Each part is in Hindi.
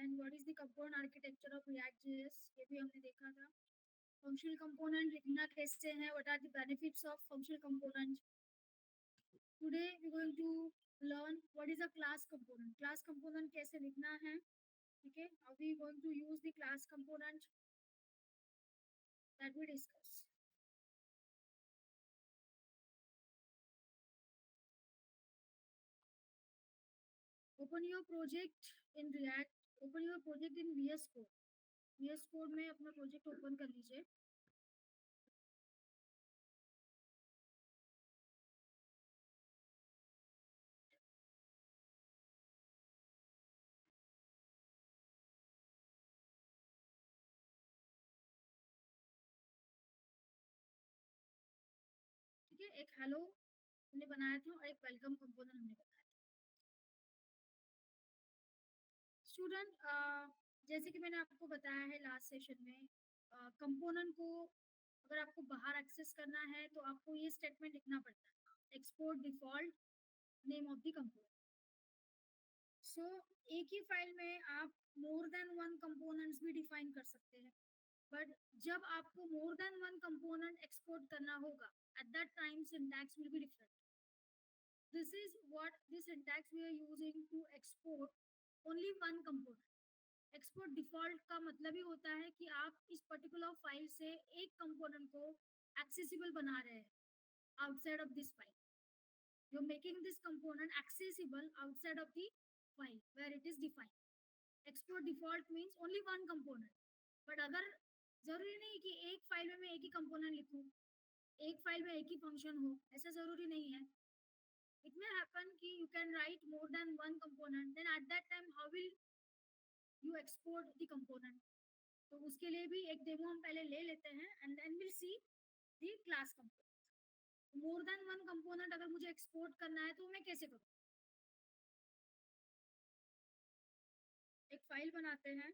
And what is the component architecture of react JS, ये भी हमने देखा था। फंक्शनल कंपोनेंट लिखना कैसे है, what are the benefits of functional component. Today we going to learn what is a class component, class component कैसे लिखना है। ठीक है, how we going to use the class component, that we discuss. Open your project in React, open your project in VS code. VS code में अपना प्रोजेक्ट ओपन कर लीजिए। ठीक है, एक हेलो हमने बनाया था और एक वेलकम कंपोनेंट हमने बनाया था। स्टूडेंट, जैसे कि मैंने आपको बताया है लास्ट सेशन में, कंपोनेंट को अगर आपको बाहर एक्सेस करना है तो आपको ये स्टेटमेंट लिखना पड़ता है, export default name of the component. So एक ही फाइल में आप मोर देन वन कंपोनेंट्स भी डिफाइन कर सकते हैं, बट जब आपको more then one component export करना होगा, at that time syntax will be different. This is what the syntax we are using to export only one component. Export default का मतलब ही होता है कि आप इस पर्टिकुलर फाइल से एक कंपोनेंट को एक्सेसिबल बना रहे हैं outside of this file. You are making this component accessible outside of the file where it is defined. Export default means only one component. But अगर जरूरी नहीं कि एक फाइल में मैं एक ही कंपोनेंट लिखूं, एक फाइल में एक ही फंक्शन हो, ऐसा जरूरी नहीं है। It may happen कि you can write more than one component, then at that time how will you export the component? तो उसके लिए भी एक डेमो हम पहले ले लेते हैं and then will see the class component. More then one component अगर मुझे एक्सपोर्ट करना है तो मैं कैसे करूँ? एक फाइल बनाते हैं,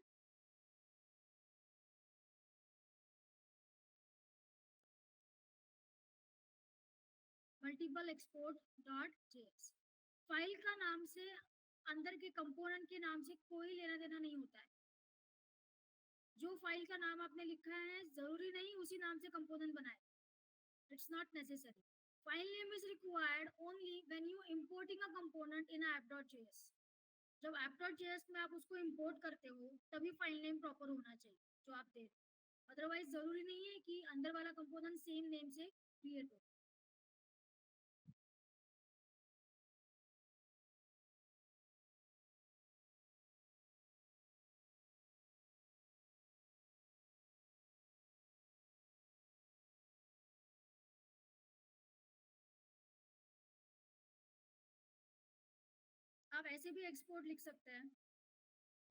multiple export dot JS. File का नाम से, अंदर के कंपोनेंट के नाम से कोई लेना देना नहीं होता है। जो फाइल का नाम आपने लिखा है जरूरी नहीं उसी नाम से कंपोनेंट बनाए, it's not necessary. File name is required only when you importing a component in app.js. जब app.js में आप उसको import करते हो तभी फाइल नेम प्रॉपर होना चाहिए जो आप दे रहे हो। अदरवाइज जरूरी नहीं है कि अंदर वाला कंपोनेंट सेम नेम से क्रिएट हो। आप ऐसे भी एक्सपोर्ट लिख सकते हैं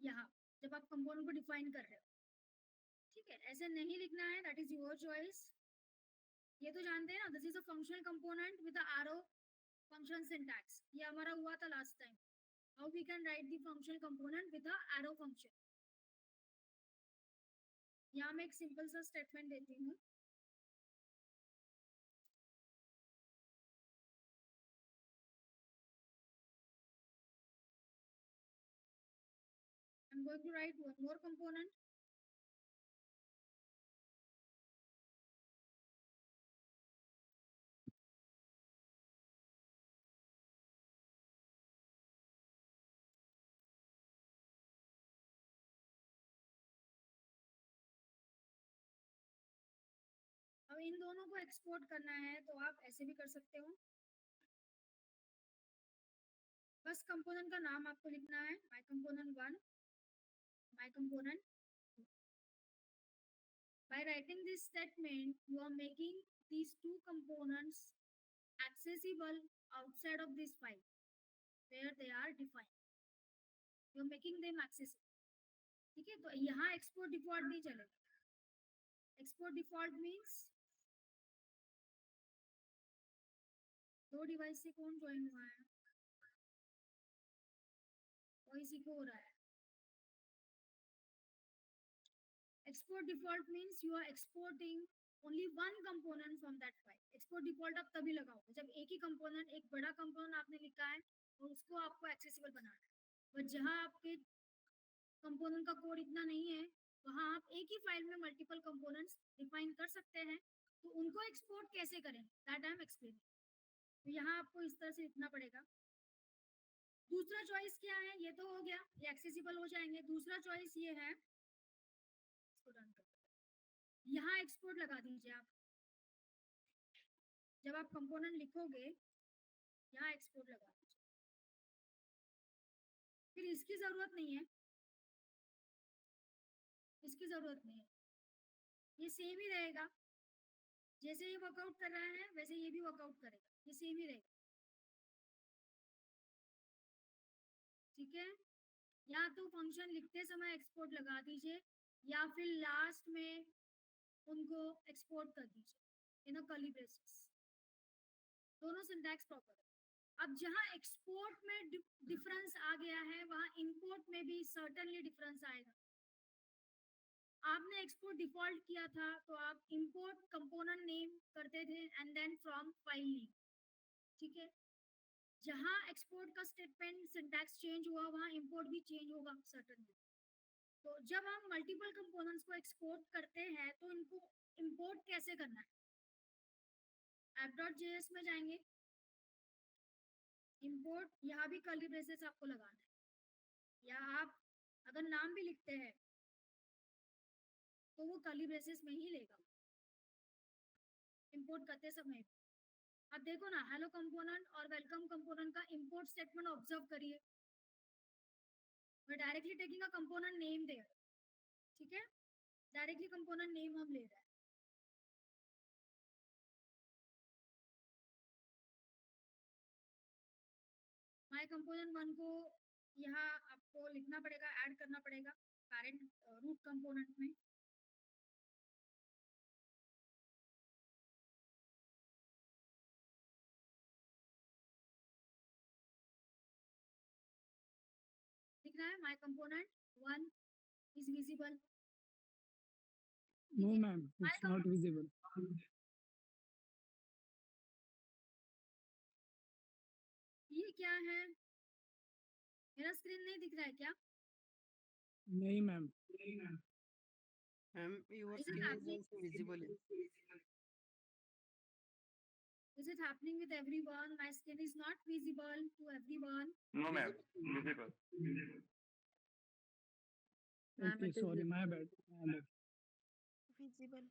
यहाँ, जब आप कंपोनेंट को डिफाइन कर रहे हो। ठीक है, ऐसे नहीं लिखना है, दैट इज योर चॉइस। ये तो जानते हैं ना, this is a functional component with arrow function syntax. ये हमारा हुआ था last time, how we can write the functional component with arrow function. यहाँ मैं एक सिंपल सा स्टेटमेंट देती हूँ। I'm going to write one more component. अब इन दोनों को एक्सपोर्ट करना है तो आप ऐसे भी कर सकते हो। बस कंपोनेंट का नाम आपको लिखना है, my component 1, my component. By writing this statement, you are making these two components accessible outside of this file where they are defined. You are making them accessible. ठीक है, तो यहाँ export default नहीं चलेगा। Export default means दो डिवाइस से कौन ज्वाइन हुआ है, वही सीखो हो रहा है। Export default means you are exporting only one component from that file. Export default आप तभी लगाओगे जब एक ही कंपोनेंट, एक बड़ा कंपोनेंट आपने लिखा है और उसको आपको एक्सेसिबल बनाना है। बट जहाँ आपके कंपोनेंट का कोड इतना नहीं है, वहाँ आप एक ही फाइल में मल्टीपल कंपोनेंट्स डिफाइन कर सकते हैं। तो उनको एक्सपोर्ट कैसे करें, दैट आई एम एक्सप्लेनिंग। तो यहाँ आपको इस तरह से लिखना पड़ेगा। दूसरा चॉइस क्या है, ये तो हो गया, ये एक्सेसिबल हो जाएंगे। दूसरा चॉइस ये है, इसको रन कर, यहाँ एक्सपोर्ट लगा दीजिए आप। जब आप कंपोनेंट लिखोगे, यहाँ एक्सपोर्ट लगा दीजिए। फिर इसकी जरूरत नहीं है, इसकी जरूरत नहीं है, ये सेम ही रहेगा। जैसे ये वर्कआउट कर रहा है वैसे ये भी वर्कआउट करेगा, ये सेम ही रहेगा। ठीक है, या तो फंक्शन लिखते समय एक्सपोर्ट लगा दीजिए, या फिर लास्ट में उनको एक्सपोर्ट कर दीजिए इन अ कर्ली ब्रेसेस। दोनों सिंटैक्स प्रॉपर है। अब जहां एक्सपोर्ट में डिफरेंस आ गया है, वहां इंपोर्ट में भी सर्टेनली डिफरेंस आएगा। आपने एक्सपोर्ट डिफॉल्ट किया था, तो आप इंपोर्ट कंपोनेंट नेम करते थे and then from file name. ठीक है, जहां एक्सपोर्ट का स्टेटमेंट सिंटैक्स चेंज हुआ, वहां इंपोर्ट भी चेंज होगा सर्टेनली। तो जब हम मल्टीपल कंपोनेंट्स को एक्सपोर्ट करते हैं, तो इनको इंपोर्ट कैसे करना है, app.js में जाएंगे, इंपोर्ट, यहाँ भी कर्ली ब्रेसेस आपको लगाना है, या आप अगर नाम भी लिखते हैं तो वो कर्ली ब्रेसेस में ही लेगा इंपोर्ट करते समय। अब देखो ना, हेलो कंपोनेंट और वेलकम कंपोनेंट का इंपोर्ट स्टेटमेंट ऑब्जर्व करिए। we're directly taking a component name there। ठीक है, डायरेक्टली कंपोनेंट नेम हम ले रहे हैं। माय कंपोनेंट 1 को यहाँ आपको लिखना पड़ेगा, ऐड करना पड़ेगा पेरेंट रूट कंपोनेंट में। दिख रहा है, my component 1 is visible। No, ma'am, it's not visible. ये क्या है, मेरा स्क्रीन नहीं दिख रहा है क्या? नहीं ma'am. Ma'am, your Is it skin is happening? also visible. Is it happening with everyone? My skin is not visible to everyone. No, ma'am. Visible. Ma'am, Okay, it is sorry, my bad. My bad. visible.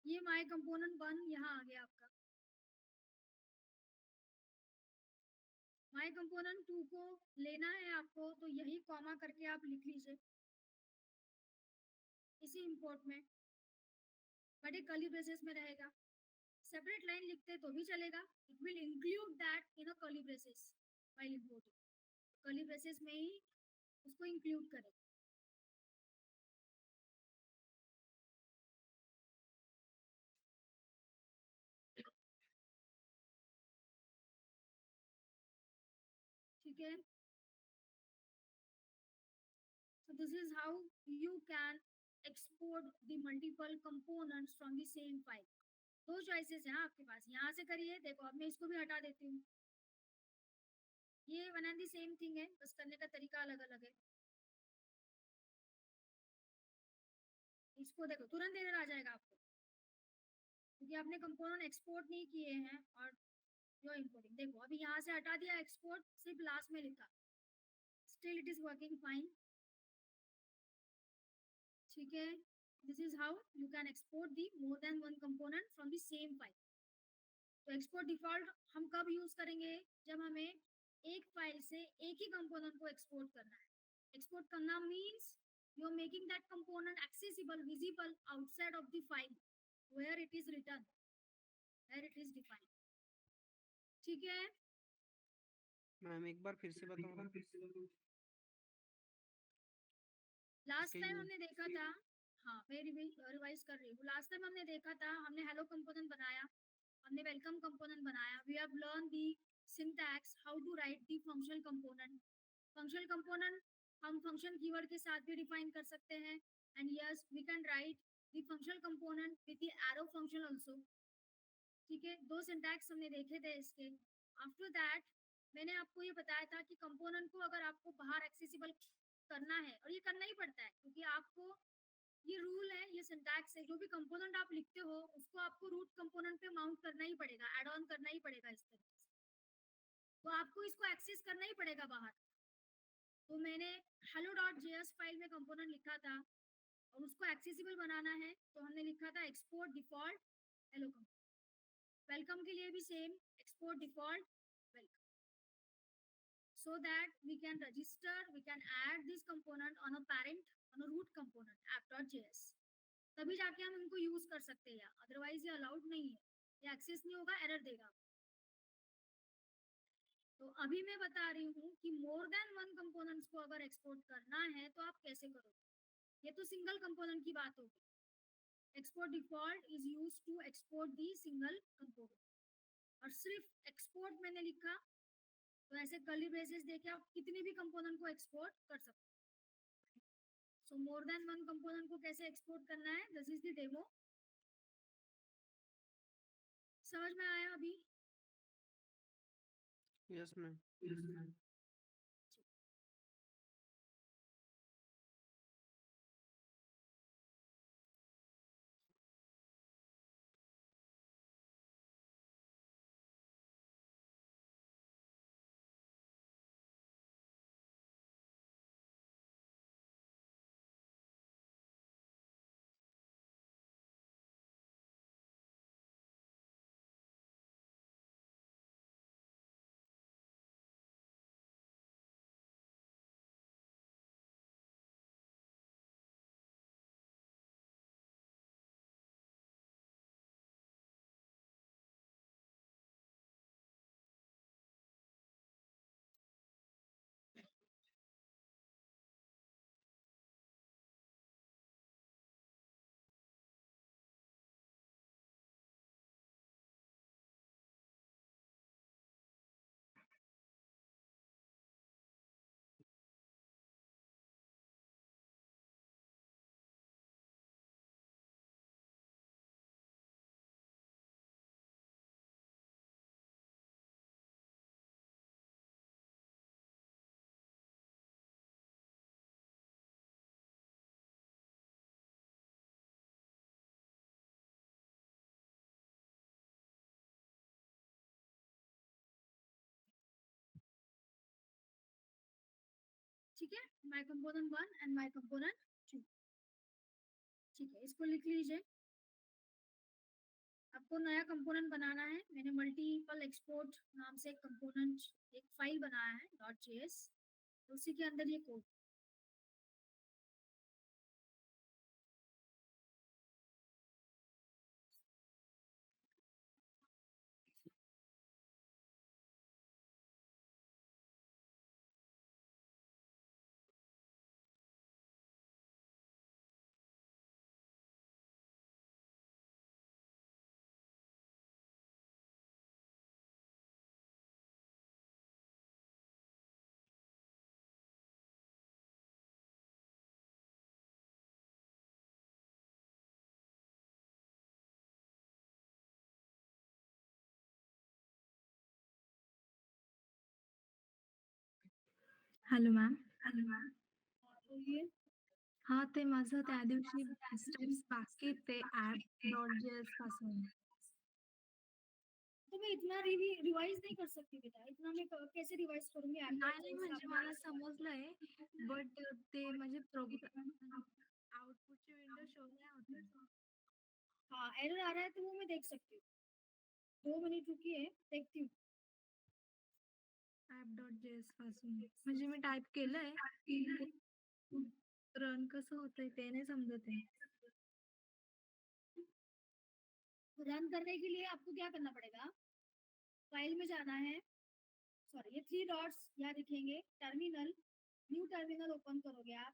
ये माय कंपोनेंट 1 यहाँ आ गया आपका। माय कंपोनेंट 2 को लेना है आपको, तो यही कॉमा करके आप लिख लीजिए इसी इंपोर्ट में, बट एक कर्ली ब्रेसेस में रहेगा। सेपरेट लाइन लिखते तो भी चलेगा, it will include that in a curly braces while importing. Curly braces में ही उसको इंक्लूड करें। ठीक है, so this is how you can export the multiple components from the same file। दो चॉइसेस हैं आपके पास, यहाँ से करिए। देखो, अब मैं इसको भी हटा देती हूँ। ये one and the same thing है, बस करने का तरीका अलग अलग है। इसको देखो, तुरंत एरर आ जाएगा आपको, क्योंकि आपने कंपोनेंट एक्सपोर्ट नहीं किए हैं। और जो इंपोर्टिंग, देखो अभी यहाँ से हटा दिया एक्सपोर्ट, सिर्फ लास्ट में लिखा, still it is working fine. ठीक है, this is how you can export the more than one component from the same file. तो एक्सपोर्ट डिफॉल्ट हम कब यूज करेंगे, जब हमें एक फाइल से एक ही कंपोनेंट को एक्सपोर्ट करना है। एक्सपोर्ट करना means you are making that component accessible, visible outside of the file where it is return, where it is defined. ठीक है, मैम एक बार फिर से बताओ। लास्ट इसके टाइम लिए हमने देखा था, हाँ मैं रिवाइज कर रही हूँ। लास्ट टाइम हमने देखा था, हमने हेलो कंपोनेंट बनाया, हमने वेलकम कंपोनेंट बनाया। We have learn the syntax how to write the functional component. Functional component हम फंक्शन कीवर्ड के साथ भी डिफाइन कर सकते हैं, and yes we can write the functional component with the arrow function also. ठीक है, दो सिंटैक्स हमने देखे थे इसके। आफ्टर दैट मैंने आपको ये बताया था कि कंपोनेंट को अगर आपको बाहर एक्सेसिबल करना है, और ये करना ही पड़ता है क्योंकि आपको ये रूल है, ये सिंटैक्स है, जो भी कंपोनेंट आप लिखते हो उसको आपको रूट कंपोनेंट पे माउंट करना ही पड़ेगा, ऐड ऑन करना ही पड़ेगा इस तरीके से। तो आपको इसको एक्सेस करना ही पड़ेगा बाहर। तो मैंने hello.js फाइल में कंपोनेंट लिखा था और उसको एक्सेसिबल बनाना है, तो हमने लिखा था export default hello component. Welcome के लिए भी same, export default welcome, so that we can register, we can add this component on a parent, on a root component app.js, तभी जाके हम इनको यूज कर सकते हैं, अदरवाइज ये अलाउड नहीं है, ये एक्सेस नहीं होगा, एरर देगा। तो अभी मैं बता रही हूँ कि मोर देन वन कंपोनेंट्स को अगर एक्सपोर्ट करना है तो आप कैसे करोगे। ये तो सिंगल कंपोनेंट की बात होगी। Export default is use to export the single component, और सिर्फ एक्सपोर्ट मैंने लिखा तो ऐसे कर्ली ब्रेसेस देके आप कितने भी कंपोनेंट को एक्सपोर्ट कर सकते हो। सो मोर देन वन कंपोनेंट को कैसे एक्सपोर्ट करना है, दिस इज द डेमो। समझ में आया अभी? Yes ma'am. ठीक है, my component 1 and my component 2। ठीक है, इसको लिख लीजिए। आपको नया कंपोनेंट बनाना है। मैंने मल्टीपल एक्सपोर्ट नाम से एक कंपोनेंट, एक फाइल बनाया है .js, उसी के अंदर ये कोड। Hello ma'am. बोलिए। हां, ते माझं त्या दिवशी स्टेप्स बाकी आहेत ते app.js पासून. तो मैं इतना रिवाइज नहीं कर सकती बेटा, इतना मैं कैसे रिवाइज करूंगी नाही म्हणजे मला समजलंय, बट ते म्हणजे आउटपुटची विंडो शो नाही होत आहे. हाँ, एरर आ रहा है तो वो मैं देख सकती हूँ। 2 मिनट रुकिए, देखती हूँ। app.js पासून. म्हणजे मी टाइप केलंय, रन कसं होतंय ते नाही समजत आहे. रन करने के लिए आपको क्या करना पड़ेगा, फाइल में जाना है, सॉरी ये 3 डॉट्स यहाँ दिखेंगे, टर्मिनल, न्यू टर्मिनल ओपन करोगे आप,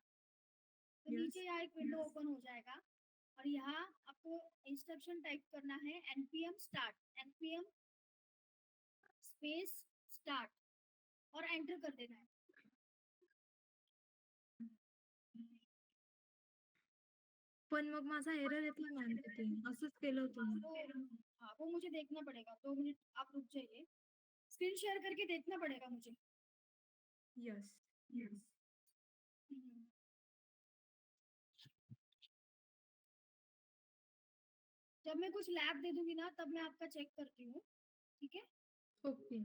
तो Yes. नीचे यहाँ एक विंडो ओपन हो जाएगा और यहाँ आपको इंस्ट्रक्शन टाइप करना है npm start, npm space start, और एंटर कर देना है। पण मग माझा एरर येतोय मॅम तिथे. असंच केलं होतं मी. वो हाँ, वो मुझे देखना पड़ेगा, 2 मिनट आप रुक जाइए। स्क्रीन शेयर करके देखना पड़ेगा मुझे। यस। हम्म। जब मैं कुछ लैब दे दूंगी ना तब मैं आपका चेक करती हूँ, ठीक है? ओके।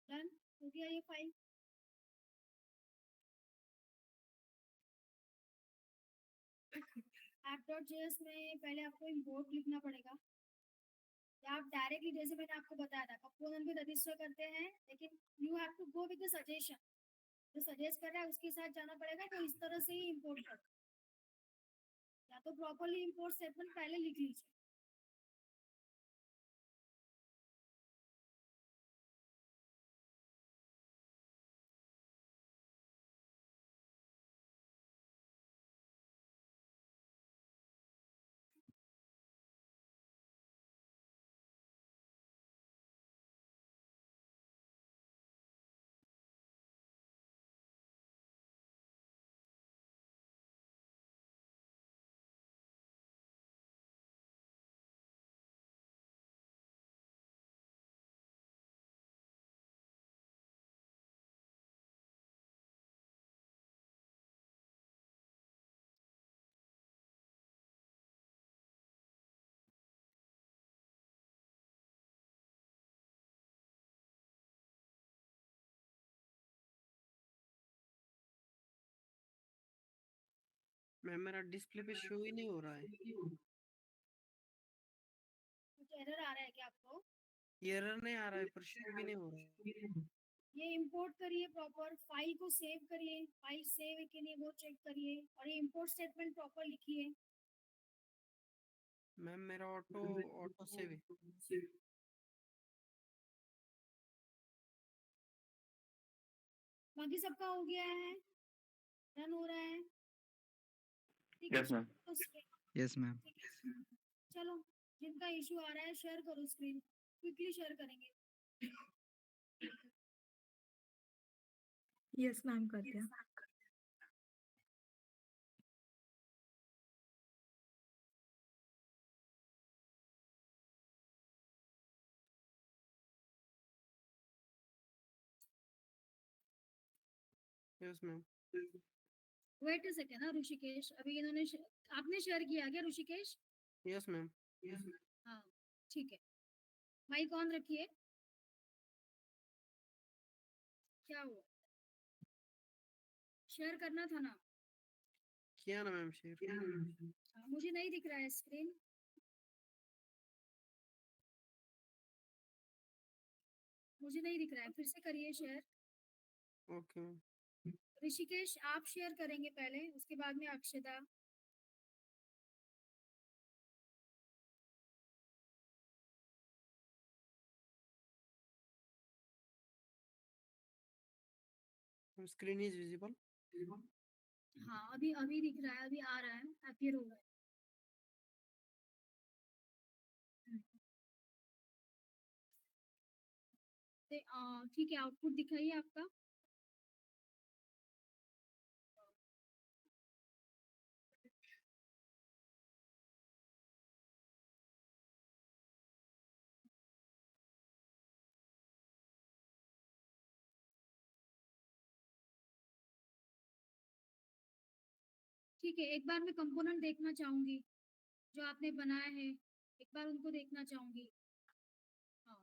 डन हो गया ये फाइल। app.js में पहले आपको import लिखना पड़ेगा, या आप डायरेक्टली जैसे मैंने आपको बताया था कंपोनेंट भी रजिस्टर करते हैं, लेकिन you have to go with the suggestion जो सजेस्ट कर रहा है उसके साथ जाना पड़ेगा, तो इस तरह से ही इम्पोर्ट कर, या तो प्रॉपरली इम्पोर्ट स्टेटमेंट पहले लिख लीजिए। मैम मेरा डिस्प्ले पे शो ही नहीं हो रहा है। कुछ एरर आ रहा है क्या आपको? एरर नहीं आ रहा है पर शो भी नहीं हो रहा है। ये इंपोर्ट करिए, प्रॉपर फाइल को सेव करिए, फाइल सेव है कि नहीं वो चेक करिए, और ये इंपोर्ट स्टेटमेंट प्रॉपर लिखिए। मैम मेरा ऑटो सेव है। बाकी सबका हो गया है, रन हो रहा है, ठीक है? Yes ma'am. तो screen- यस मैम। ठीक है। चलो, जिनका इशू आ रहा है शेयर करो स्क्रीन, क्विकली शेयर करेंगे। यस मैम कर दिया। Yes ma'am. Wait a second ना ऋषिकेश, अभी इन्होंने आपने शेयर किया क्या ऋषिकेश? Yes ma'am. हाँ, ठीक है। माइक ऑन रखिए। क्या हुआ? शेयर करना था ना? किया ना मैम शेयर। हाँ, मुझे नहीं दिख रहा है स्क्रीन। मुझे नहीं दिख रहा है, फिर से करिए शेयर। Okay ma'am. ऋषिकेश आप शेयर करेंगे पहले, उसके बाद में अक्षदा। Screen is visible. हाँ, अभी अभी दिख रहा है, अभी आ रहा है, अपीयर हो रहा है। ठीक है, आउटपुट दिखाइए आपका। ठीक है, एक बार मैं कंपोनेंट देखना चाहूंगी जो आपने बनाए हैं, एक बार उनको देखना चाहूंगी। हाँ,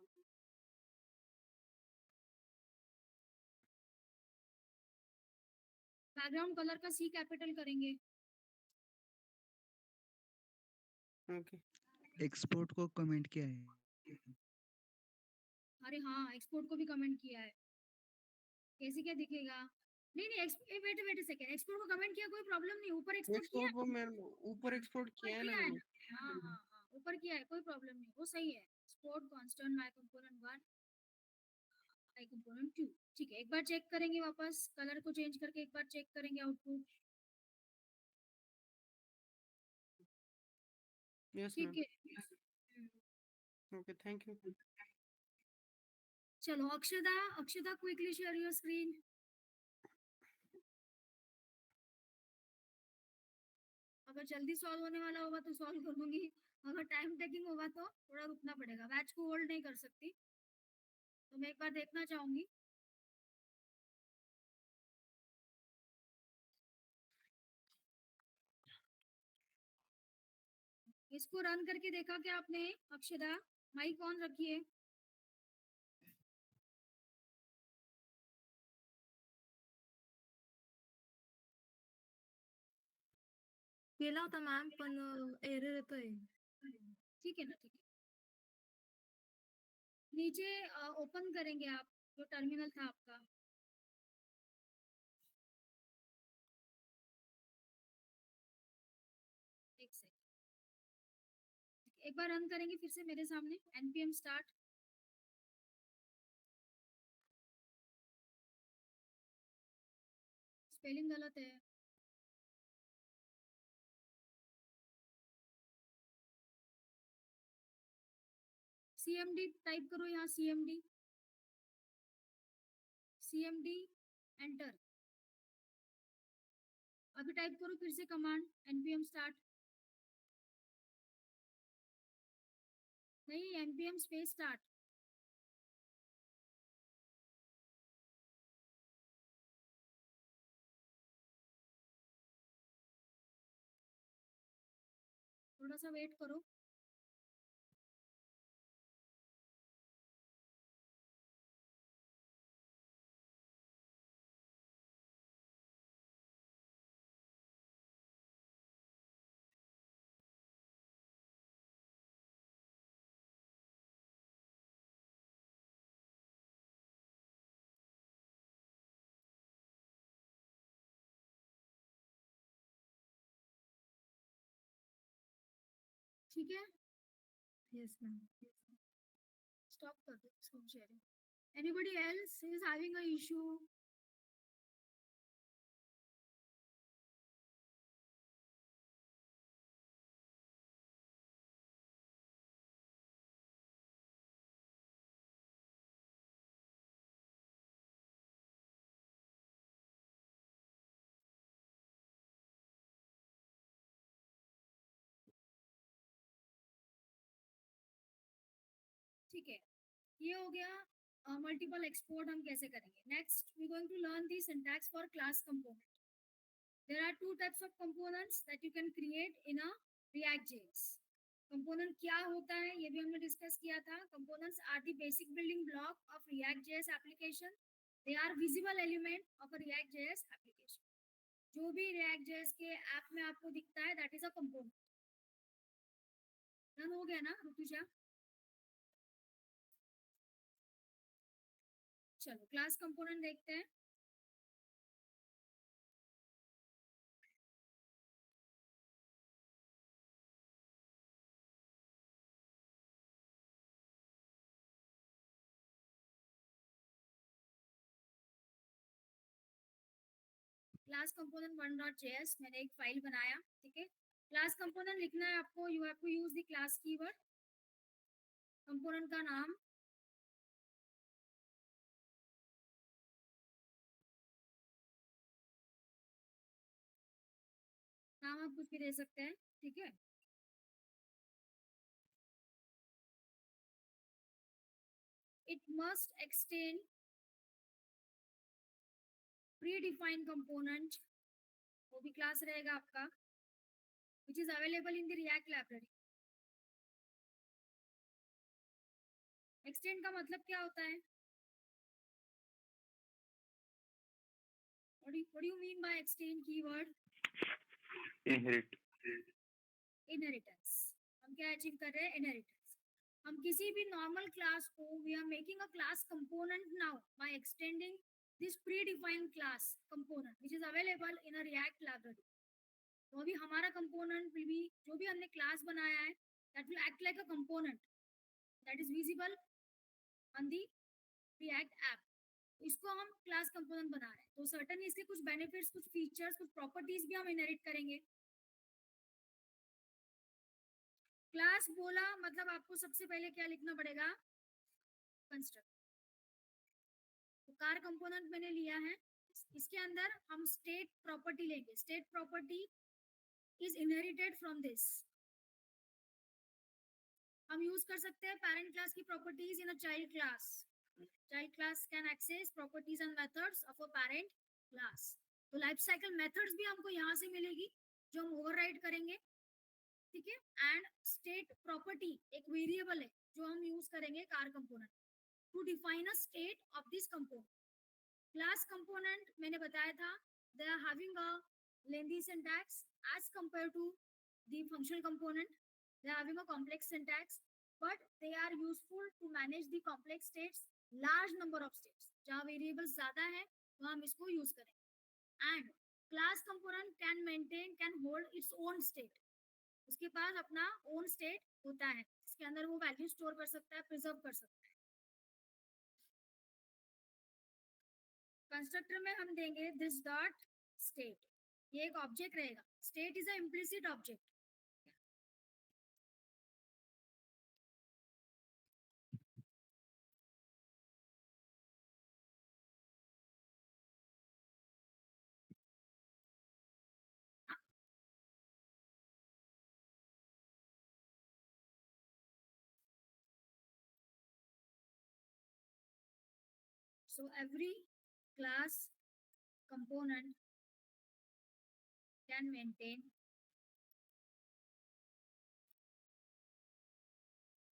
बैकग्राउंड कलर का सी कैपिटल करेंगे। ओके। एक्सपोर्ट को कमेंट किया है। अरे हाँ, एक्सपोर्ट को भी कमेंट किया है। कैसे क्या दिखेगा? नहीं नहीं, वेट वेट सेकेंड, एक्सपोर्ट को कमेंट किया, कोई प्रॉब्लम नहीं, ऊपर एक्सपोर्ट किया एक्सपोर्ट को मैं ऊपर एक्सपोर्ट किया है ना मैंने। हाँ हाँ हाँ, ऊपर किया है, कोई प्रॉब्लम नहीं, वो सही है। Export constant my component 1 my component 2, ठीक है। एक बार चेक करेंगे, वापस कलर को चेंज करके एक बार चेक करेंगे आउटपुट। यस ठीक मैम। है। Okay thank you. चलो Akshada, Akshada quickly share your screen. अगर जल्दी सॉल्व होने वाला होगा तो सॉल्व कर दूंगी, अगर टाइम टेकिंग होगा तो थोड़ा रुकना पड़ेगा, बैच को होल्ड नहीं कर सकती, तो मैं एक बार देखना चाहूंगी। इसको रन करके देखा क्या आपने? अक्षदा माइक ऑन रखिए। केला होता मॅम पण एरर येतोय. ठीक है ना, ठीक है। नीचे ओपन करेंगे आप जो टर्मिनल था आपका, एक बार रन करेंगे फिर से मेरे सामने npm start स्पेलिंग गलत है cmd टाइप करो यहाँ cmd एंटर अभी टाइप करो फिर से कमांड npm start नहीं npm स्पेस स्टार्ट थोड़ा सा वेट करो ठीक है Yes, ma'am. स्टॉप कर दो screen sharing anybody else is having a issue ठीक है ये हो गया मल्टीपल एक्सपोर्ट हम कैसे करेंगे next we going to learn the syntax for class component there are two types of components that you can create in a React.js component क्या होता है ये भी हमने डिस्कस किया था components are the basic building block of React.js application they are visible element of a React.js application जो भी React.js के ऐप में आपको दिखता है that is a component run हो गया ना ऋतुजा चलो क्लास कंपोनेंट देखते हैं क्लास कंपोनेंट 1.js मैंने एक फाइल बनाया ठीक है क्लास कंपोनेंट लिखना है आपको you have to use the class keyword component का नाम आप कुछ भी दे सकते हैं ठीक है it must extend predefined component वो भी क्लास रहेगा आपका which is available in the React library extend का मतलब क्या होता है what do you mean by extend keyword inheritance हम क्या अचीव कर रहे हैं inheritance हम किसी भी नॉर्मल क्लास को we are making a class component now by extending this predefined class component which is available in a React library तो अभी हमारा component will be जो भी हमने क्लास बनाया है that will act like a component that is visible on the React app इसको हम क्लास कंपोनेंट बना रहे हैं तो सर्टेनली इसके कुछ बेनिफिट्स कुछ फीचर्स कुछ प्रॉपर्टीज भी हम इनहेरिट करेंगे क्लास बोला मतलब आपको सबसे पहले क्या लिखना पड़ेगा कंस्ट्रक्ट तो कार कंपोनेंट मैंने लिया है इसके अंदर हम स्टेट प्रॉपर्टी लेंगे state property is inherited from this हम यूज कर सकते हैं पेरेंट क्लास की properties in a child class can access properties and methods of a parent class तो लाइफ साइकिल मेथड्स भी हमको यहाँ से मिलेगी जो हम ओवरराइड करेंगे ठीक है एंड स्टेट प्रॉपर्टी एक वेरिएबल है जो हम यूज करेंगे car component to define a state of this component class component मैंने बताया था they are having a lengthy syntax as compare to the functional component they are having a complex syntax but they are useful to manage the complex states large number of states जहाँ variables ज़्यादा है वहाँ हम इसको use करें and class component can hold its own state उसके पास अपना ओन स्टेट होता है, इसके अंदर वो वैल्यू स्टोर कर सकता है, प्रिजर्व कर सकता है। कंस्ट्रक्टर में हम देंगे दिस डॉट स्टेट, ये एक ऑब्जेक्ट रहेगा। State is a implicit object. So every class component can maintain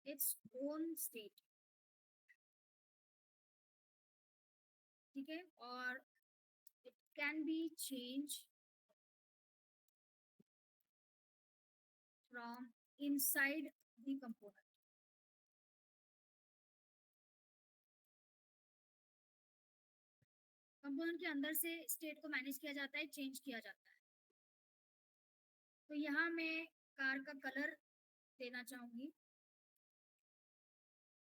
its own state, ठीक है, और it can be changed from inside the component. Component के अंदर से स्टेट को मैनेज किया जाता है, चेंज किया जाता है। तो यहाँ मैं कार का कलर देना चाहूंगी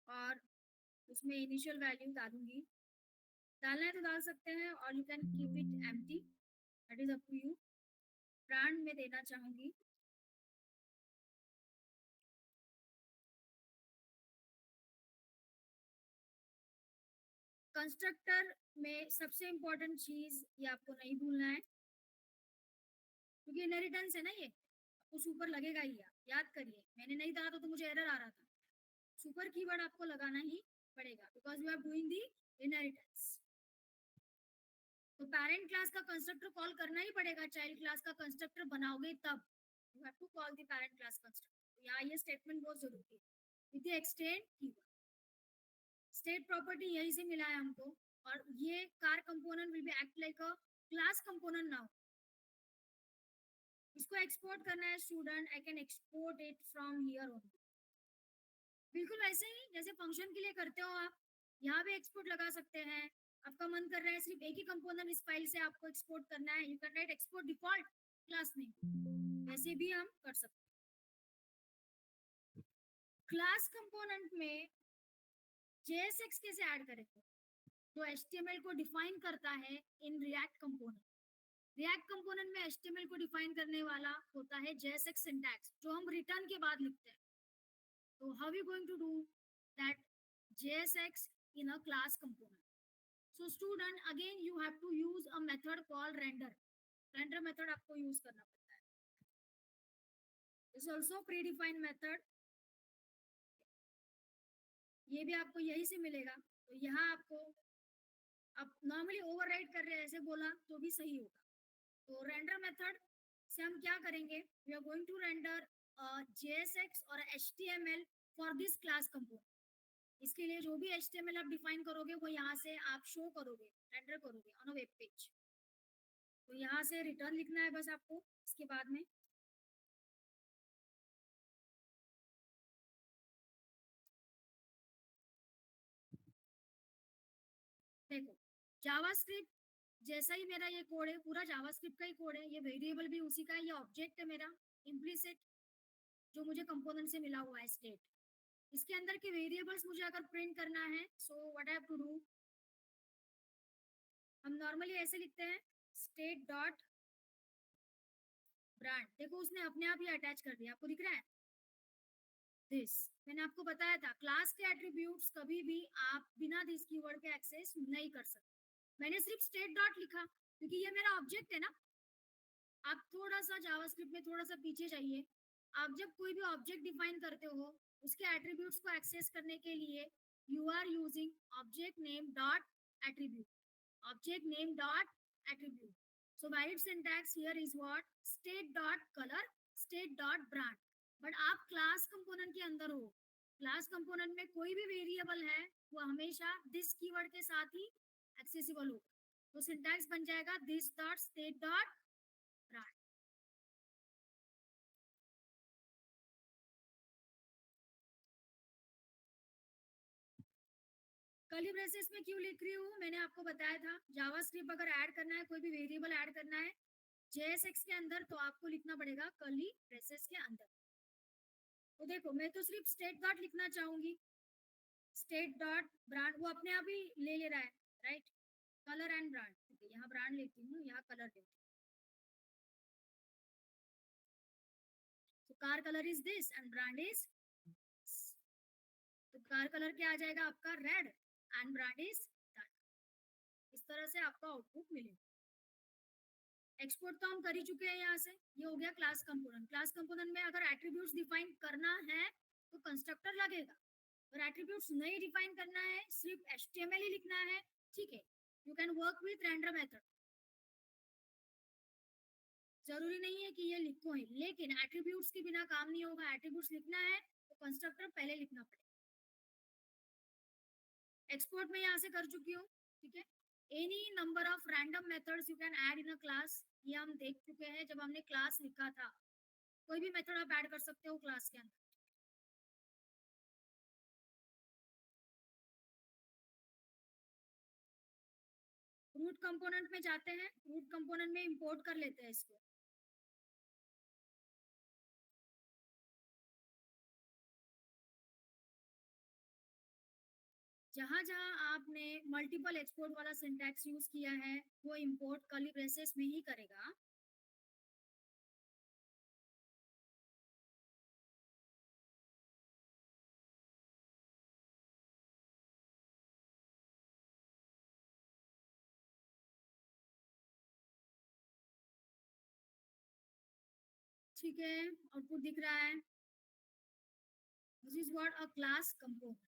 और उसमें इनिशियल वैल्यू डालूंगी। डालना है तो डाल सकते हैं और you can keep it empty, that is up to you. Brand में देना चाहूंगी कंस्ट्रक्टर में सबसे इंपॉर्टेंट चीज ये आपको नहीं भूलना है, क्योंकि इनहेरिटेंस है ना, ये आपको सुपर लगेगा ही। याद करिए, मैंने नहीं डाला तो मुझे एरर आ रहा था। सुपर कीवर्ड आपको लगाना ही पड़ेगा because you are doing the inheritance. तो पेरेंट क्लास का कंस्ट्रक्टर कॉल करना ही पड़ेगा। चाइल्ड क्लास का कंस्ट्रक्टर बनाओगे तब you have to call the parent class constructor. यहाँ ये स्टेटमेंट बहुत जरूरी है with the extend keyword. State property यही से मिला है हमको, और ये car component will be act like a class component now. इसको एक्सपोर्ट करना है student, I can export it from here only. बिल्कुल वैसे ही जैसे फंक्शन के लिए करते हो आप, यहाँ भी एक्सपोर्ट लगा सकते हैं। आपका मन कर रहा है सिर्फ एक ही कंपोनेंट इस फाइल से आपको एक्सपोर्ट करना है, you can write export default class name, वैसे भी हम कर सकते हैं। क्लास कंपोनेंट में JSX कैसे ऐड करेंगे? जो HTML को डिफाइन करता है in React component. React component में HTML को डिफाइन करने वाला होता है JSX सिंटैक्स, जो हम रिटर्न के बाद लिखते हैं। तो how you going to do that JSX in a class component? So student, again you have to use a method called render. Render method आपको यूज करना पड़ता है। This is also predefined method. ये भी आपको यही से मिलेगा। तो यहाँ आपको आप नॉर्मली ओवरराइड कर रहे हैं ऐसे बोला तो भी सही होगा। तो रेंडर मेथड से हम क्या करेंगे, we are going to render JSX और HTML for this class component. इसके लिए जो भी HTML आप डिफाइन करोगे वो यहाँ से आप शो करोगे, रेंडर करोगे ऑन अ वेब पेज। तो यहाँ से रिटर्न लिखना है बस आपको इसके बाद में। देखो जावास्क्रिप्ट जैसा ही मेरा ये कोड है, पूरा जावास्क्रिप्ट का ही कोड है। ये वेरिएबल भी उसी का है, ये ऑब्जेक्ट है मेरा इम्प्लिसिट जो मुझे कंपोनेंट से मिला हुआ है स्टेट। इसके अंदर के वेरिएबल्स मुझे अगर प्रिंट करना है, so what I have to do, हम नॉर्मली ऐसे लिखते हैं स्टेट डॉट ब्रांड। देखो उसने अपने आप ही अटैच कर दिया, आपको दिख रहा है दिस। मैंने आपको बताया था क्लास के एट्रीब्यूट्स कभी भी आप बिना दिस कीवर्ड के एक्सेस नहीं कर सकते। मैंने सिर्फ स्टेट डॉट लिखा क्योंकि ये मेरा ऑब्जेक्ट है ना। आप थोड़ा सा जावास्क्रिप्ट में थोड़ा सा पीछे जाइए। आप जब कोई भी ऑब्जेक्ट डिफाइन करते हो उसके एट्रीब्यूट्स को एक्सेस करने के लिए you are using object name dot attribute, object name dot attribute. So valid syntax here is what? State dot color, state dot brand. But आप क्लास कंपोनेंट के अंदर हो, क्लास कंपोनेंट में कोई भी वेरिएबल है वो हमेशा दिस कीवर्ड के साथ ही एक्सेसिबल होगा। तो सिंटैक्स बन जाएगा this dot state dot brand. Curly braces में क्यों लिख रही हूँ, मैंने आपको बताया था जावास्क्रिप्ट अगर ऐड करना है, कोई भी वेरिएबल ऐड करना है, JSX के अंदर तो आपको लिखना पड़ेगा कर्ली ब्रेसेस के अंदर। तो देखो मैं तो सिर्फ स्टेट डॉट लिखना चाहूंगी, स्टेट डॉट ब्रांड वो अपने आप ही ले रहा है, राइट। कलर एंड ब्रांड, यहाँ ब्रांड लेती हूँ, यहाँ कलर लेती हूँ। तो car colour is this and brand is, तो कार कलर क्या आ जाएगा आपका, red and brand is dark. इस तरह से आपका आउटपुट मिलेगा। एक्सपोर्ट तो हम कर ही चुके हैं यहाँ से, ये हो गया क्लास कंपोनेंट। क्लास कंपोनेंट में अगर एट्रीब्यूट्स डिफाइन करना है तो कंस्ट्रक्टर लगेगा, और एट्रीब्यूट्स नहीं डिफाइन करना है, सिर्फ HTML ही लिखना है, ठीक है, you can work with render method. जरूरी नहीं है कि ये लिखो है, लेकिन एट्रीब्यूट्स के बिना काम नहीं होगा। एट्रीब्यूट्स लिखना है तो कंस्ट्रक्टर पहले लिखना पड़ेगा। एक्सपोर्ट में यहाँ से कर चुकी हूँ, ठीक है। Any number of random methods you can add in a class, ये हम देख चुके हैं जब हमने क्लास लिखा था। कोई भी मेथड आप ऐड कर सकते हो क्लास के अंदर। रूट कंपोनेंट में जाते हैं, रूट कंपोनेंट में इंपोर्ट कर लेते हैं इसको। जहां जहां आपने मल्टीपल एक्सपोर्ट वाला सिंटैक्स यूज किया है वो इंपोर्ट कर्ली ब्रेसेस में ही करेगा। ठीक है, आउटपुट दिख रहा है। This is what a class component.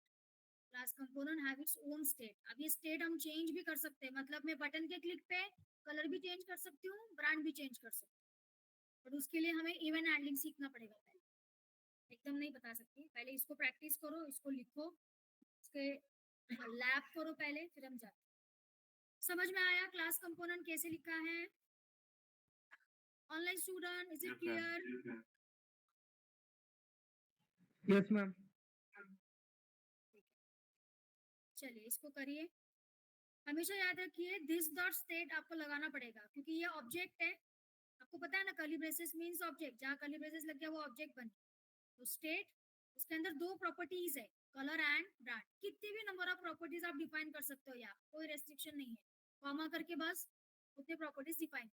Class component have its own state. अब ये स्टेट हम चेंज भी कर सकते हैं, मतलब मैं बटन के क्लिक पे कलर भी चेंज कर सकती हूँ, ब्रांड भी चेंज कर सकती हूँ, पर उसके लिए हमें इवन हैंडलिंग सीखना पड़ेगा। पहले एकदम नहीं बता सकती, पहले इसको प्रैक्टिस करो, इसको लिखो, इसके लैब करो पहले, फिर हम जाते। समझ में आया क्लास कंपोनेंट कैसे लिखा है? Online student, is it clear? Yes, ma'am. चलिए इसको करिए। हमेशा याद रखिए दिस डॉट स्टेट आपको लगाना पड़ेगा, क्योंकि ये ऑब्जेक्ट है। आपको पता है ना, कर्ली ब्रेसेस मींस ऑब्जेक्ट, जहाँ कर्ली ब्रेसेस लग गया वो ऑब्जेक्ट बन गया। तो स्टेट, उसके अंदर दो प्रॉपर्टीज है, कलर एंड ब्रांड। कितनी भी नंबर ऑफ प्रॉपर्टीज आप डिफाइन कर सकते हो, यहाँ कोई रेस्ट्रिक्शन नहीं है, कॉमा करके बस उतने प्रॉपर्टीज डिफाइन।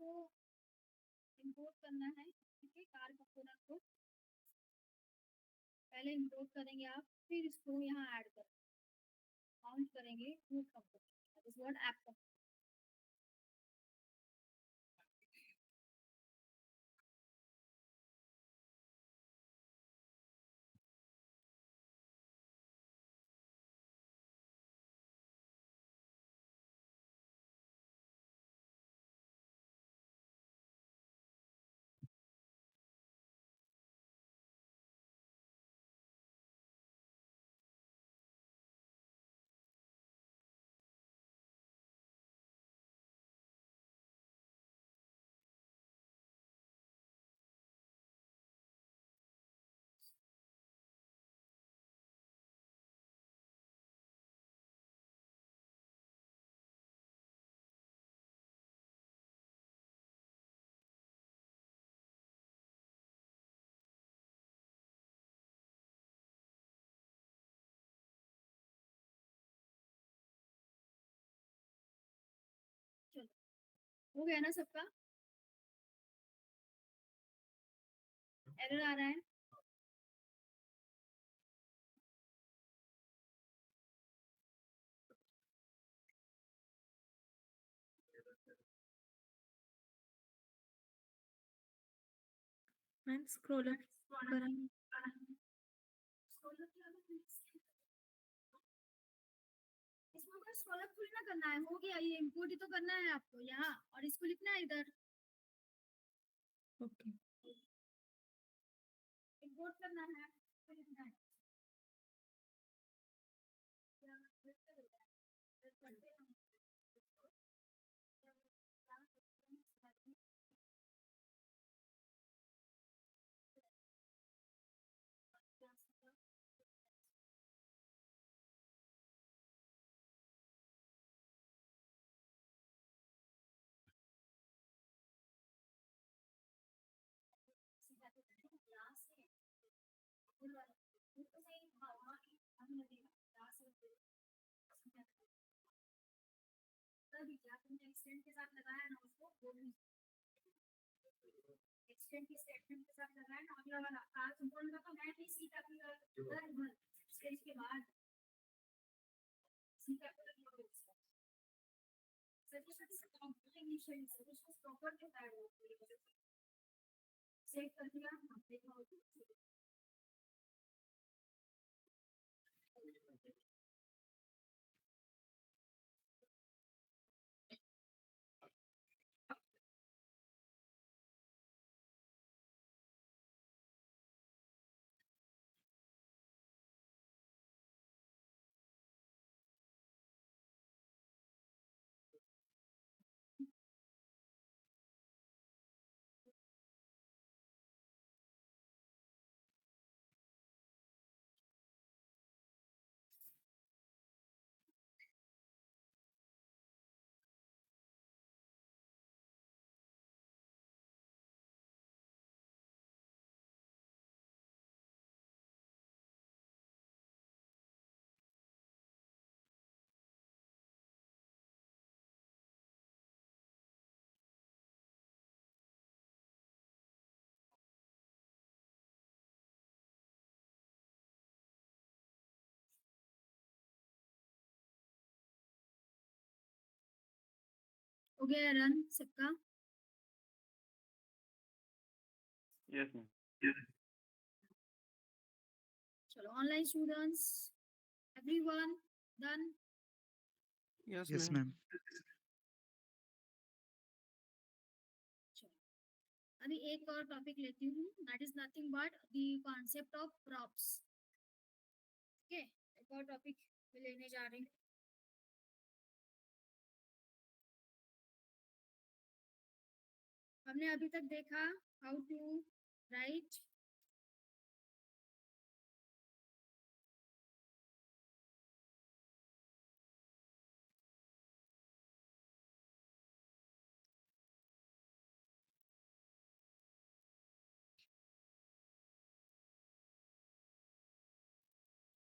इसको इंपोर्ट करना है, ठीक है, कार कंपोनेंट को पहले इंपोर्ट करेंगे आप, फिर इसको यहाँ ऐड करेंगे, काउंट करेंगे root component, is what app. चलो, हो गया ना सबका? एरर आ रहा है? मैम स्क्रॉल अप करेंगे। इसमें कोई स्क्रॉल अप थोड़ी ना करना है, हो गया, ये इंपोर्ट ही तो करना है आपको यहाँ, और इसको लिखना है इधर, ओके इंपोर्ट करना है, इसको लिखना है। एक्सटेंड के साथ लगाया ना उसको, वो भी एक्सटेंड की स्टेटमेंट के साथ लगाया ना, अगला वाला कार कंपोनेंट का तो मैं नहीं सी कैपिटल स्टेज के बाद सी कैपिटल सर्विस उसको प्रॉपर के साथ सेव कर दिया, देखो हो गया रन सबका? Yes ma'am. चलो, online students everyone done? Yes Yes, ma'am. ma'am. अभी एक और टॉपिक लेती हूँ, that is nothing but the concept of props. ठीक है, एक और टॉपिक लेने जा रही हूँ। हमने अभी तक देखा हाउ टू राइट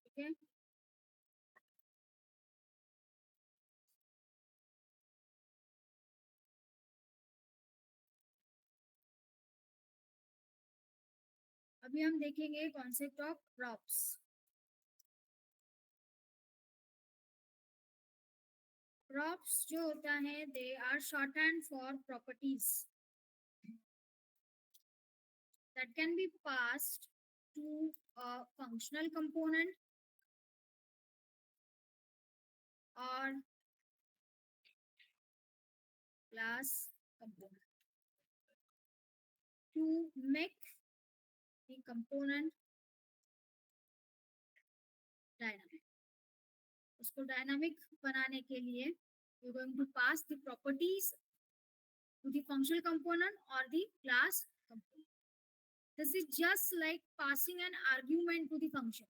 ठीक है, अभी हम देखेंगे कॉन्सेप्ट ऑफ प्रॉप्स। प्रॉप्स जो होता है they are short hand for properties that can be passed to a functional component or class component to make the component dynamic. उसको dynamic बनाने के लिए you're going to pass the properties to the functional component or the class component. This is just like passing an argument to the function.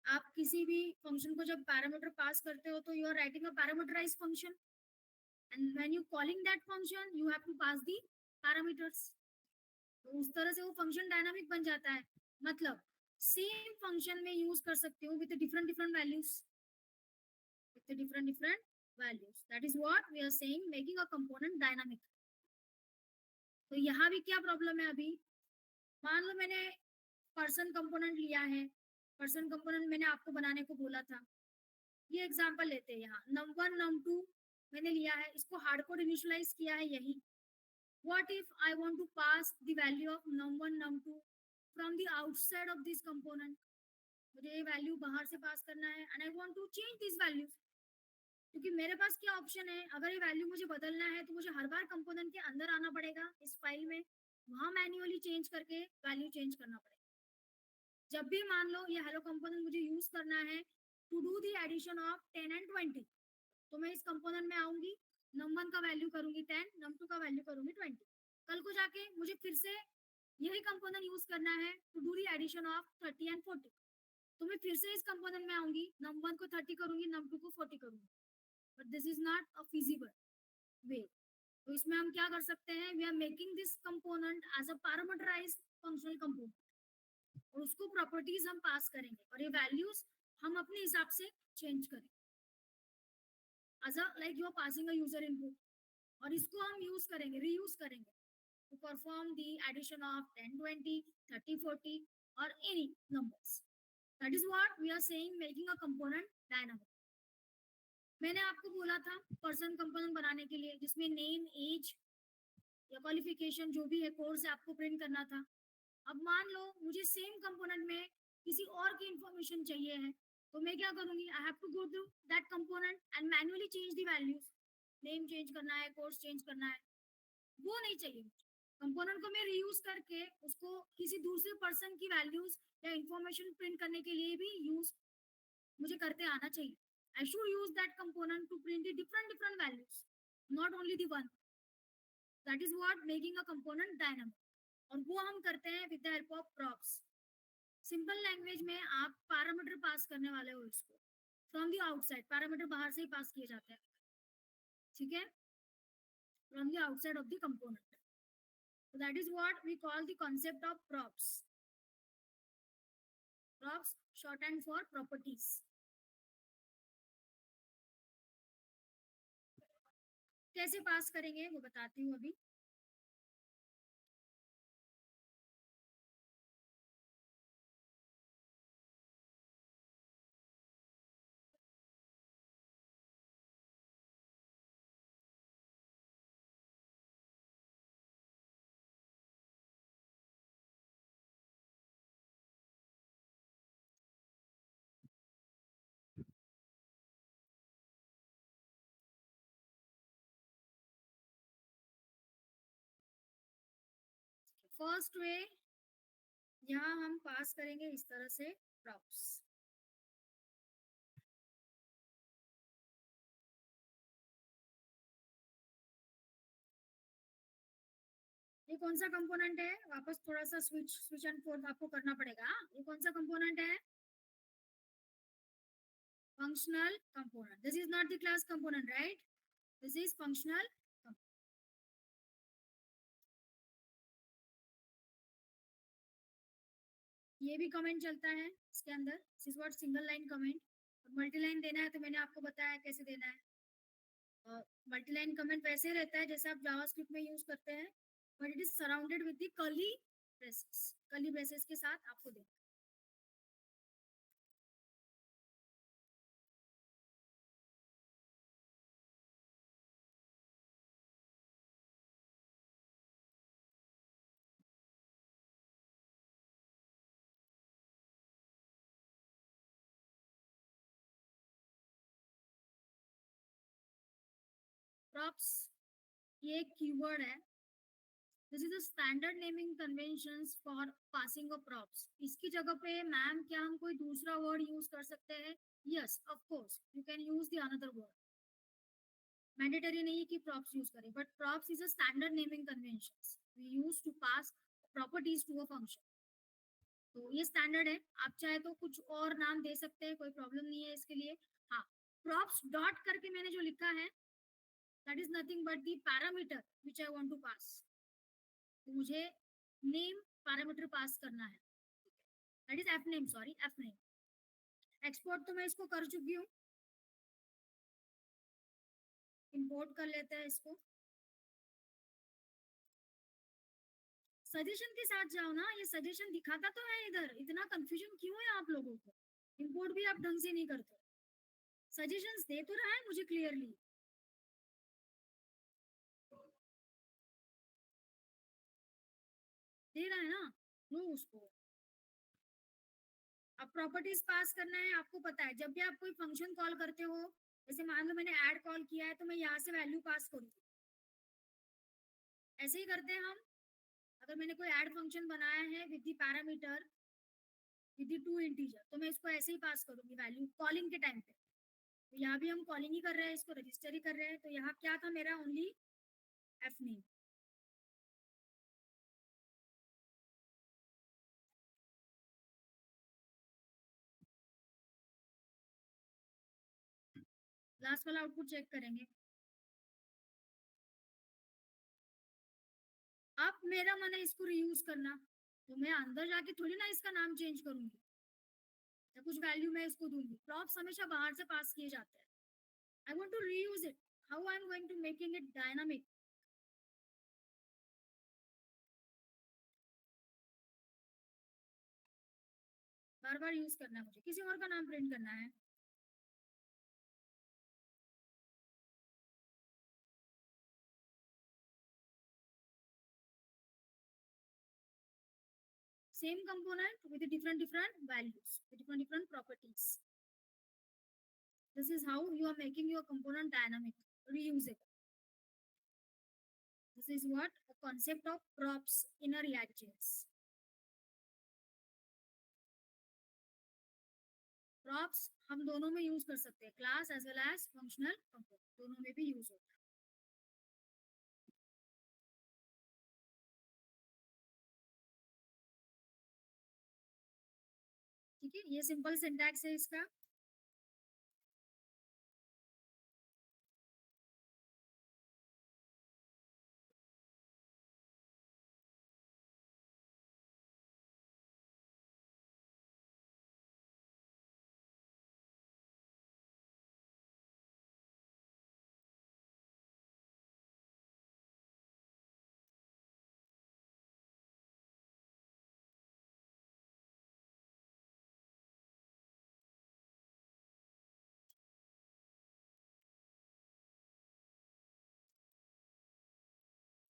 आप किसी भी फंक्शन को जब पैरामीटर पास करते हो तो you are writing a parameterized function and when you calling that function you have to pass the parameters. तो उस तरह से वो फंक्शन डायनामिक बन जाता है। मतलब सेम फंक्शन में यूज कर सकते हो with different different values, with different different values. That is what we are saying making a component dynamic. तो यहाँ भी क्या प्रॉब्लम है? अभी मान लो मैंने पर्सन कंपोनेंट लिया है, पर्सन कंपोनेंट मैंने आपको बनाने को बोला था। ये एग्जांपल लेते हैं, यहाँ num1 num2 मैंने लिया है, इसको हार्ड कोड इनिशियलाइज किया है यही। What if I want to pass the value of num1 num2 from the outside of this component? मुझे ये वैल्यू बाहर से पास करना है and I want to change this values. क्योंकि मेरे पास क्या ऑप्शन है, अगर ये वैल्यू मुझे बदलना है तो मुझे हर बार कंपोनेंट के अंदर आना पड़ेगा इस फाइल में, वहां मैन्युअली चेंज करके वैल्यू चेंज करना पड़ेगा। जब भी मान लो ये हेलो कंपोनेंट मुझे यूज करना है to do the addition of 10 and 20, तो मैं इस कंपोनेंट में आऊंगी, num1 का वैल्यू करूंगी 10, num2 का वैल्यू करूंगी 20। कल को जाके मुझे फिर से यही कंपोनेंट यूज करना है to do the addition of 30 and 40, तो मैं फिर से इस कंपोनेंट में आऊंगी, num1 को 30 करूंगी, num2 को 40 करूंगी। But this is not a feasible way. तो इसमें हम क्या कर सकते हैं, we are making this component as a parameterized functional component और उसको प्रॉपर्टीज हम पास करेंगे और ये वैल्यूज हम अपने हिसाब से चेंज करेंगे as a like you are passing a user input, और इसको हम यूज करेंगे, रीयूज करेंगे to perform the addition of 10 20 30 40 और any numbers. That is what we are saying making a component dynamic. मैंने आपको बोला था पर्सन कंपोनेंट बनाने के लिए जिसमें नेम, एज या क्वालिफिकेशन जो भी है कोर्स आपको प्रिंट करना था। अब मान लो मुझे सेम कंपोनेंट में किसी और की इंफॉर्मेशन चाहिए है, तो मैं क्या करूंगी, I have to go through that component and manually change the values. Name change करना है, कोर्स चेंज करना है, वो नहीं चाहिए मुझे। कंपोनेंट को मैं रीयूज करके उसको किसी दूसरे पर्सन की वैल्यूज या इंफॉर्मेशन प्रिंट करने के लिए भी यूज मुझे करते आना चाहिए। I should use that component to print the different different values, not only the one. That is what making a component dynamic, और वो हम करते हैं with the help of props. Simple language में आप पैरामीटर पास करने वाले हो इसको फ्रॉम द आउटसाइड, पैरामीटर बाहर से ही पास किए जाते हैं, ठीक है, from the outside of the component. So that is what we call the concept of props. Props shorthand for properties. कैसे पास करेंगे वो बताती हूँ अभी। फर्स्ट वे यहाँ हम पास करेंगे इस तरह से प्रॉप्स। ये कौन सा कंपोनेंट है, वापस थोड़ा सा स्विच एंड फोर्थ आपको करना पड़ेगा। ये कौन सा कंपोनेंट है, functional component. This is not the class component, right, this is functional. ये भी कमेंट चलता है इसके अंदर, this is what single line comment. Multi line देना है तो मैंने आपको बताया कैसे देना है। मल्टी लाइन कमेंट वैसे रहता है जैसे आप जावास्क्रिप्ट में यूज करते हैं, but it is surrounded with the curly braces, curly braces के साथ आपको देना। प्रॉप्स ये एक कीवर्ड है। This is the standard naming conventions for passing of props. इसकी जगह पे मैम क्या हम कोई दूसरा वर्ड यूज कर सकते हैं? Yes of course you can use the another word. Mandatory नहीं है कि प्रॉप्स यूज करें, but props is a standard naming conventions we use to pass properties to a function. तो ये स्टैंडर्ड है, आप चाहे तो कुछ और नाम दे सकते हैं, कोई प्रॉब्लम नहीं है इसके लिए। हाँ, प्रॉप्स डॉट करके मैंने जो लिखा है that is nothing but the parameter which I want to pass. तो मुझे नेम पैरामीटर पास करना है, that is f name, sorry f name. Export तो मैं इसको कर चुकी हूँ, इंपोर्ट कर लेते हैं इसको। सजेशन के साथ जाओ ना, ये सजेशन दिखाता तो है इधर, इतना कंफ्यूजन क्यों है आप लोगों को? इंपोर्ट भी आप ढंग से नहीं करते, सजेशंस दे तो रहा है मुझे क्लियरली। दे रहा है ना, लो उसको। अब प्रॉपर्टीज पास करना है, आपको पता है जब भी आप कोई फंक्शन कॉल करते हो, जैसे मान लो मैंने ऐड कॉल किया है तो मैं यहाँ से वैल्यू पास करूंगी, ऐसे ही करते हैं हम। अगर मैंने कोई ऐड फंक्शन बनाया है with the parameter with the two integer, तो मैं इसको ऐसे ही पास करूंगी वैल्यू कॉलिंग के टाइम पे। तो यहाँ भी हम कॉलिंग ही कर रहे हैं, इसको रजिस्टर ही कर रहे हैं। तो यहाँ क्या था मेरा? Only F name. लास्ट वाला आउटपुट चेक करेंगे। अब मेरा मन है इसको रीयूज करना, तो मैं अंदर जाके थोड़ी ना इसका नाम चेंज करूंगी या कुछ वैल्यू मैं इसको दूंगी। प्रॉप्स हमेशा बाहर से पास किए जाते हैं। I want to reuse it, how I am going to making it dynamic? बार बार यूज करना है मुझे, किसी और का नाम प्रिंट करना है। Same component with different values, with different properties. This is how you are making your component dynamic, reusable. This is what a concept of props in a React.js. Props हम दोनों में यूज कर सकते हैं, class as well as functional component, दोनों में भी यूज होता है। ठीक है, ये सिंपल सिंटैक्स है इसका।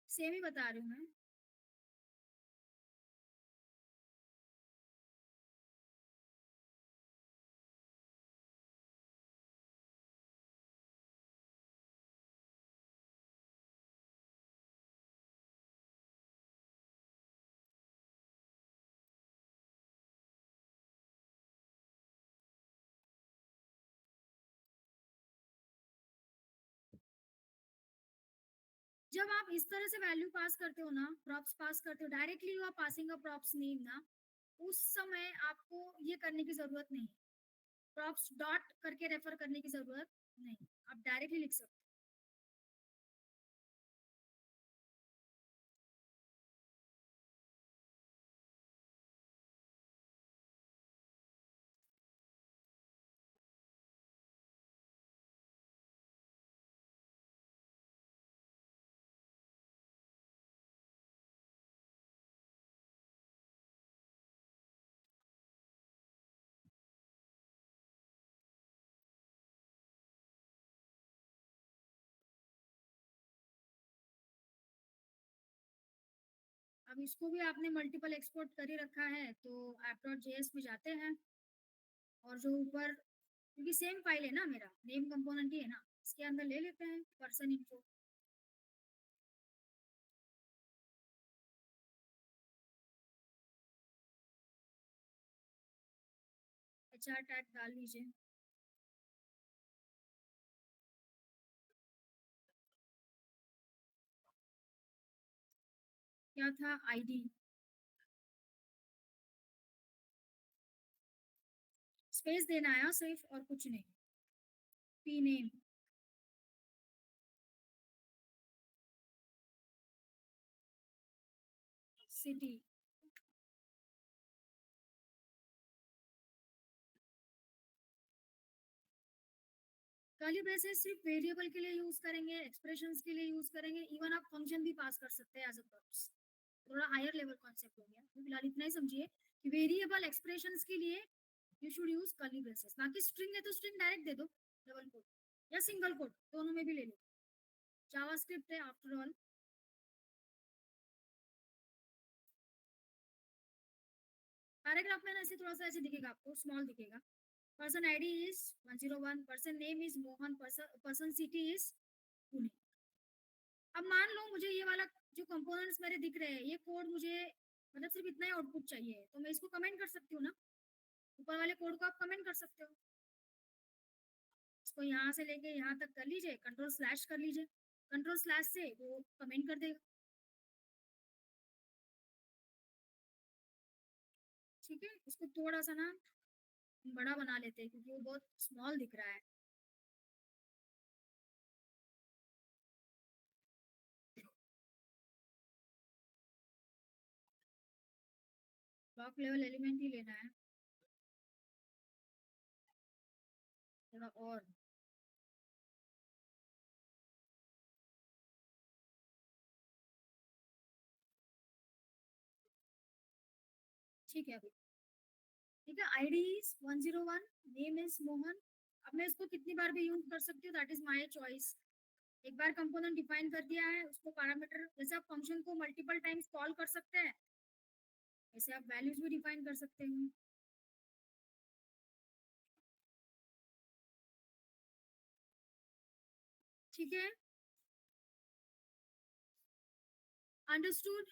सेम ही बता रही हूँ मैं। जब आप इस तरह से वैल्यू पास करते हो ना, प्रॉप्स पास करते हो, directly you are passing a props name ना, उस समय आपको ये करने की जरूरत नहीं, प्रॉप्स डॉट करके रेफर करने की जरूरत नहीं, आप डायरेक्टली लिख सकते हो। अब इसको भी आपने मल्टीपल एक्सपोर्ट कर ही रखा है, तो app.js में जाते हैं और जो ऊपर, क्योंकि सेम फाइल है ना मेरा, नेम कंपोनेंट ही है ना, इसके अंदर ले लेते हैं पर्सन इन्फो। HR टैग डाल लीजिए। क्या था? आईडी, स्पेस देना है सिर्फ, और कुछ नहीं। P name, city, curly braces सिर्फ वेरिएबल के लिए यूज करेंगे, एक्सप्रेशंस के लिए यूज करेंगे, इवन आप फंक्शन भी पास कर सकते हैं एज अ प्रॉप्स। थोड़ा हायर लेवल कॉन्सेप्ट हो गया, तो फिलहाल इतना ही समझिए कि वेरिएबल एक्सप्रेशंस के लिए you should use curly braces. बाकी स्ट्रिंग है तो स्ट्रिंग डायरेक्ट दे दो, डबल कोट या सिंगल कोट, दोनों में भी ले लो। जावास्क्रिप्ट है आफ्टर ऑल। पैराग्राफ में ना ऐसे थोड़ा सा ऐसे दिखेगा आपको, स्मॉल दिखेगा। Person ID is 101, person name is Mohan, person city is Pune. अब मान लो मुझे ये वाला जो कंपोनेंट्स मेरे दिख रहे हैं, ये कोड मुझे मतलब सिर्फ इतना ही आउटपुट चाहिए, तो मैं इसको कमेंट कर सकती हूँ ना, ऊपर वाले कोड को आप कमेंट कर सकते हो। इसको यहाँ से लेके यहाँ तक कर लीजिए, कंट्रोल स्लैश कर लीजिए, कंट्रोल स्लैश से वो कमेंट कर देगा। ठीक है, इसको थोड़ा सा ना बड़ा बना लेते हैं क्योंकि वो बहुत स्मॉल दिख रहा है। ब्लॉक लेवल एलिमेंट ही लेना है थोड़ा और। ठीक है, अभी ठीक है। ID is 101, name is Mohan. अब मैं इसको कितनी बार भी यूज कर सकती हूँ, दैट इज माय चॉइस। एक बार कंपोनेंट डिफाइन कर दिया है, उसको पैरामीटर, जैसे आप फंक्शन को मल्टीपल टाइम्स कॉल कर सकते हैं, वैसे आप वैल्यूज भी डिफाइन कर सकते हैं। ठीक है, अंडरस्टूड।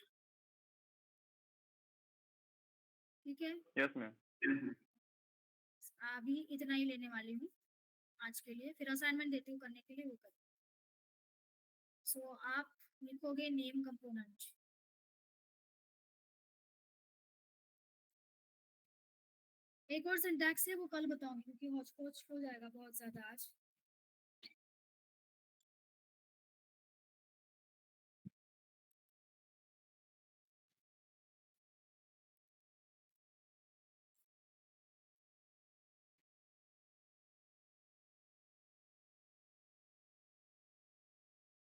ठीक है, यस मैम। अभी इतना ही लेने वाली हूँ आज के लिए, फिर असाइनमेंट देती हूँ करने के लिए, वो कर। सो आप लिखोगे नेम कंपोनेंट। एक और सिंटैक्स है, वो कल बताऊंगी क्योंकि हौच पौच हो जाएगा बहुत ज्यादा आज।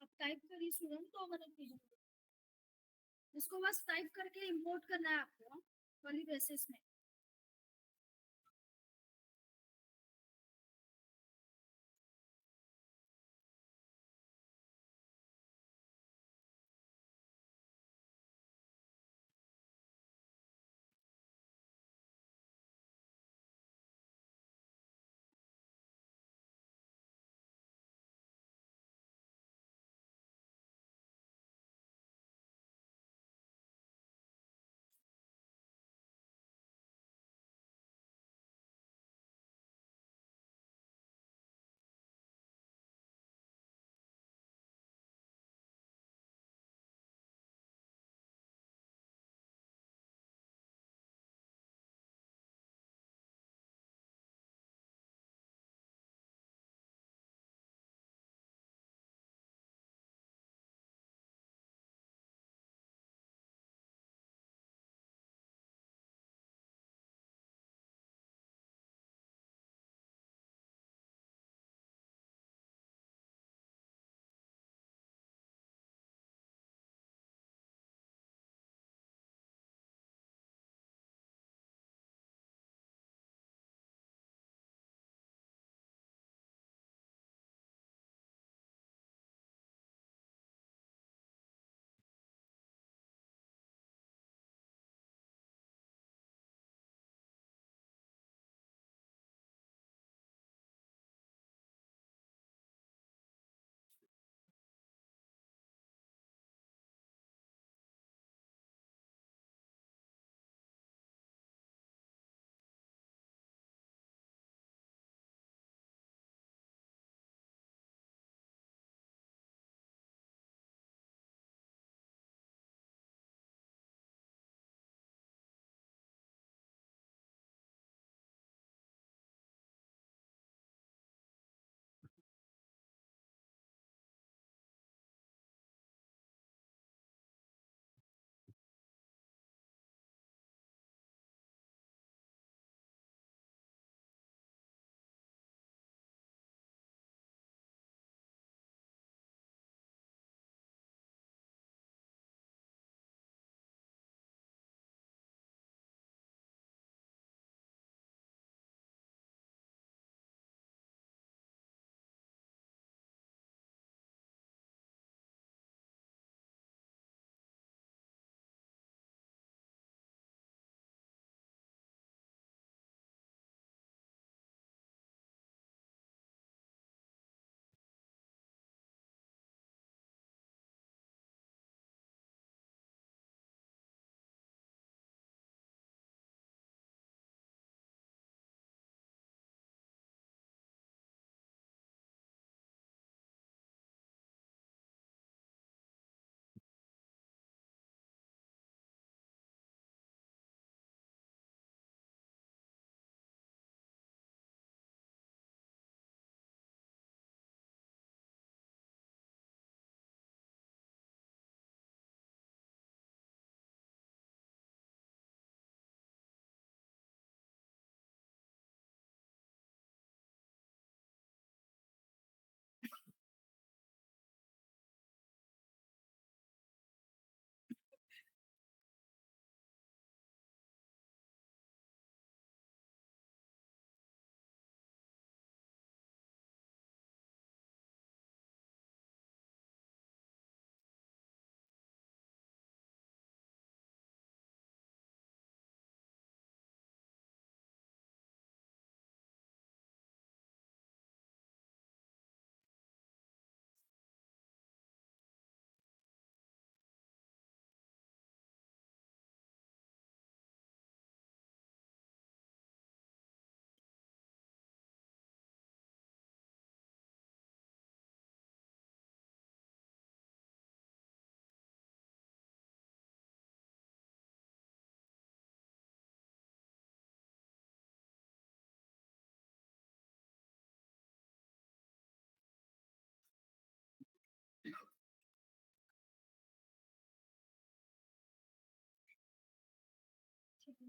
अब टाइप करिए स्टूडेंट, तो मदद कीजिए। इसको बस टाइप करके इंपोर्ट करना है आपको कर्ली ब्रेसेस में।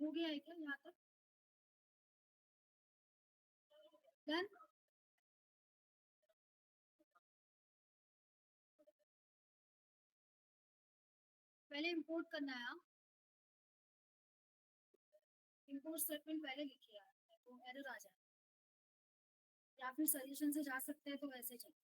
हो गया है क्या यहाँ तक? डन? पहले इंपोर्ट करना है। इंपोर्ट स्टेटमेंट पहले लिखिए आप, तो एरर आ जाए, या फिर सजेशन से जा सकते हैं तो वैसे चलिए।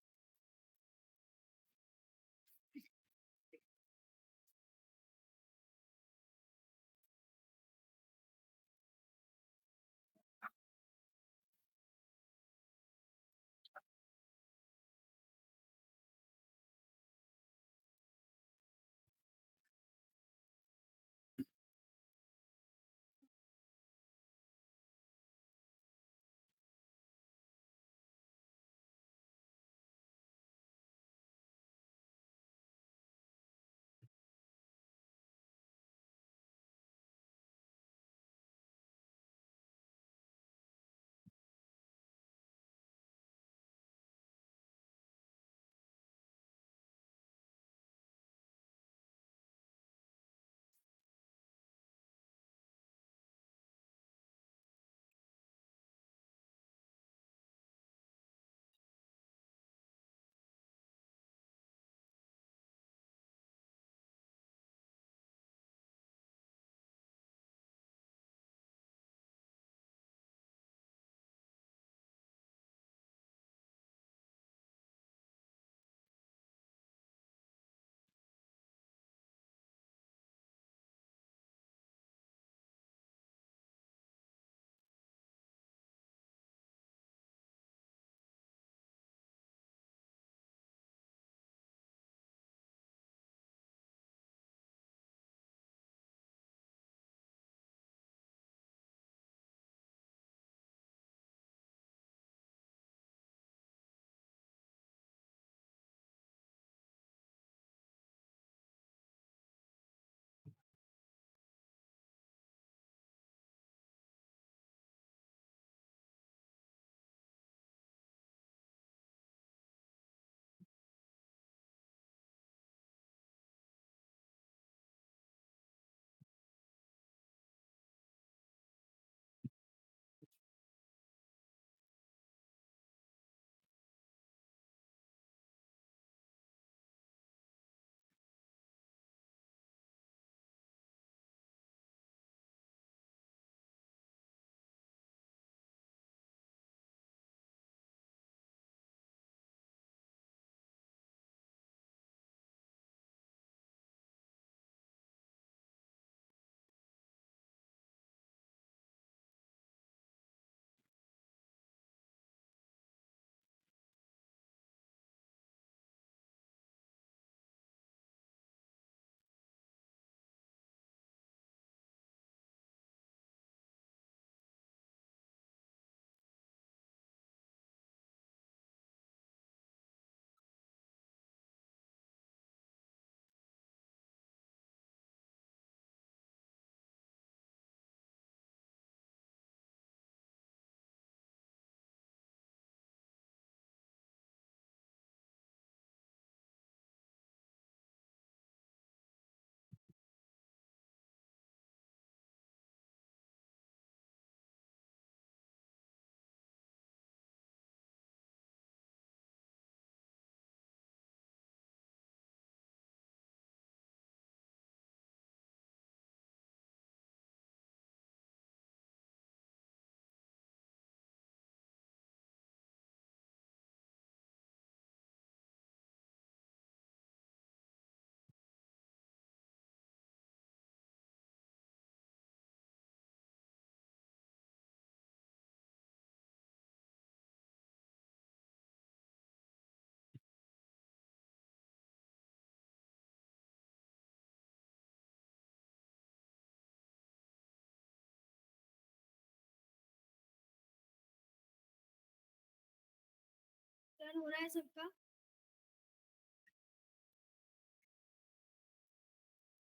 टर्न हो रहा है सबका?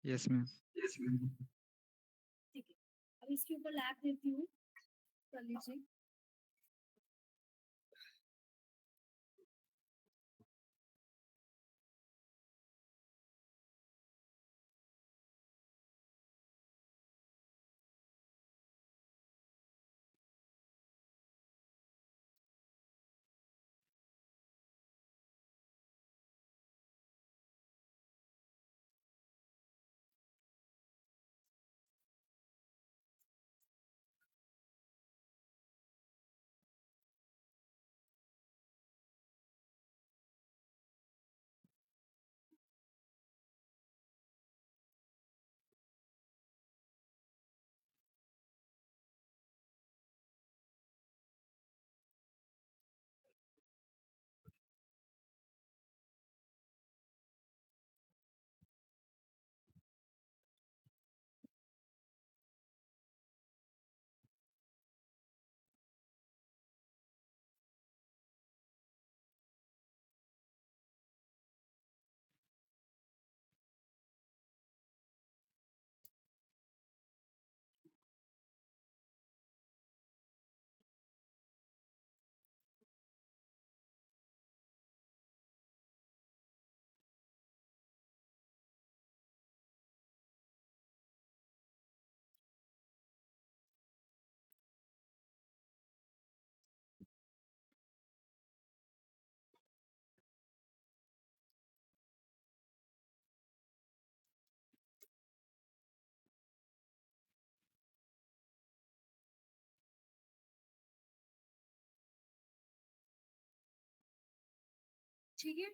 Yes ma'am. ठीक है, अब इसके ऊपर लैब देती हूँ, कर लीजिए। ठीक है।